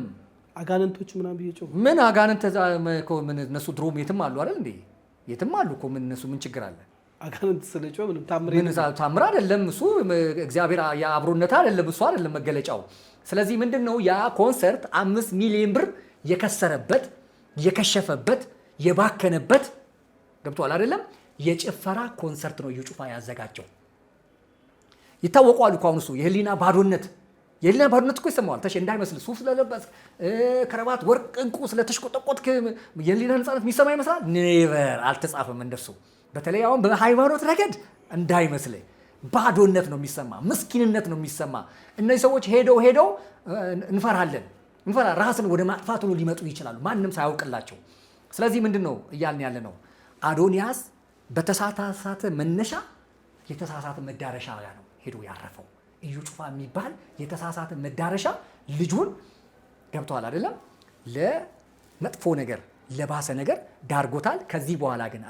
አጋንንቶች ምናምን ቢየጨው
ምን አጋንንት ምን እነሱ ድሮም የትም አሉ አይደል እንዴ? የትም አሉ እኮ ምን እነሱ ምን ችግር አለ?
አጋንንት ስለጨው ምንም
ታምር አይደለም እሱ። እግዚአብሔር የአብሮነት አይደለም እሱ አይደለም መገለጫው። ስለዚህ ምንድነው ያ ኮንሰርት 5 ሚሊዮን ብር የከሰረበት የከሸፈበት የባከነበት ገብቷል አይደለም? የጭፈራ ኮንሰርት ነው እዩ ጩፋ ያዘጋጀው። ይታወቃሉ እኮ አሁን እሱ የህሊና ባዶነት እኮ ይሰማዋል። ተሽ እንዳይመስል ሱፍ ስለለበስ ከረባት ወርቅ እንቁ ስለተሽቆጠቆጥክ የህሊና ነፃነት የሚሰማ ይመስላል። ኔቨር አልተጻፈም እንደሱ። በተለይ አሁን በሃይማኖት ረገድ እንዳይመስል ባዶነት ነው የሚሰማ፣ ምስኪንነት ነው የሚሰማ። እነዚህ ሰዎች ሄደው እንፈራለን ራስን ወደ ማጥፋት ሁሉ ሊመጡ ይችላሉ ማንም ሳያውቅላቸው። ስለዚህ ምንድነው እያልን ያለ ነው? አዶንያስ በተሳሳተ መነሻ የተሳሳተ መዳረሻ ነው ሄዶ ያረፈው። እዩ ጩፋ የሚባል የተሳሳተ መዳረሻ ልጁን ገብቷል አይደለም ለመጥፎ ነገር ለባሰ ነገር ዳርጎታል። ከዚህ በኋላ ግን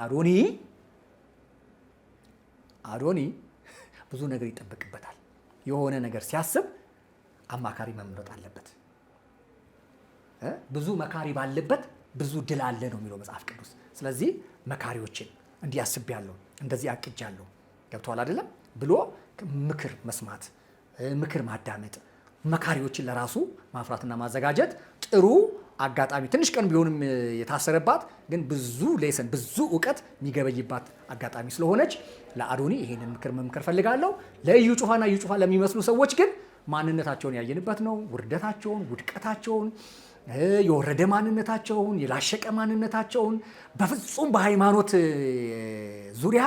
አዶኒ ብዙ ነገር ይጠበቅበታል። የሆነ ነገር ሲያስብ አማካሪ መምረጥ አለበት። ብዙ መካሪ ባለበት ብዙ ድል አለ ነው የሚለው መጽሐፍ ቅዱስ። ስለዚህ መካሪዎችን እንዲያስብ ያለው እንደዚህ አቅጃለሁ ገብቷል አይደለም ብሎ ምክር መስማት ምክር ማዳመጥ መካሪዎችን ለራሱ ማፍራትና ማዘጋጀት ጥሩ አጋጣሚ ትንሽ ቀን ቢሆንም የታሰረባት ግን ብዙ ሌሰን ብዙ ዕውቀት የሚገበይባት አጋጣሚ ስለሆነች ለአዶኒ ይሄንን ምክር መምከር ፈልጋለሁ። ለእዩ ጩፋና እዩ ጩፋ ለሚመስሉ ሰዎች ግን ማንነታቸውን ያየንበት ነው። ውርደታቸውን፣ ውድቀታቸውን፣ የወረደ ማንነታቸውን፣ የላሸቀ ማንነታቸውን በፍጹም በሃይማኖት ዙሪያ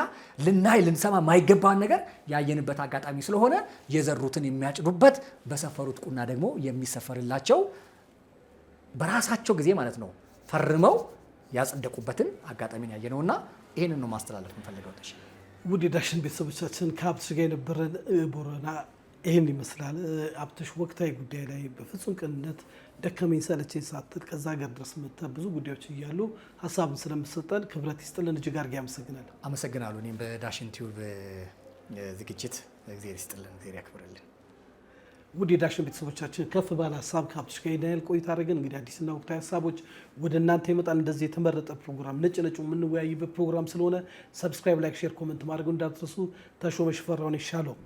ልንሰማ ማይገባን ነገር ያየንበት አጋጣሚ ስለሆነ የዘሩትን የሚያጭዱበት በሰፈሩት ቁና ደግሞ የሚሰፈርላቸው በራሳቸው ጊዜ ማለት ነው ፈርመው ያጸደቁበትን አጋጣሚ ያየነውና ይሄንን ነው ማስተላለፍ እንፈልገው። ተሽ
ውድ ዳሽን ቤተሰቦቻችን ከአብትሽ ጋር የነበረን ቦረና ይሄን ይመስላል። አብትሽ ወቅታዊ ጉዳይ ላይ በፍጹም ቅንነት ደከመኝ ሰለቸኝ ሳትል ከዛ ሀገር ድረስ መጥተህ ብዙ ጉዳዮች እያሉ ሀሳብን ስለምትሰጠን ክብረት ይስጥልን። እጅግ አድርጌ አመሰግናለሁ። እኔም በዳሽን ቲዩብ ዝግጅት እግዚአብሔር ይስጥልን፣ እግዚአብሔር ያክብርልን። ውድ የዳሽን ቤተሰቦቻችን ከፍ ባለ ሀሳብ ከአብትሽ ጋር ዳንኤል ቆይታ አድርገን እንግዲህ አዲስና ወቅታዊ ሀሳቦች ወደ እናንተ ይመጣል። እንደዚህ የተመረጠ ፕሮግራም ነጭ የምንወያይበት ፕሮግራም ስለሆነ ሰብስክራይብ፣ ላይክ፣ ሼር፣ ኮመንት ማድረግ እንዳትረሱ። ተሾመ ሽፈራው ነኝ። ሻሎም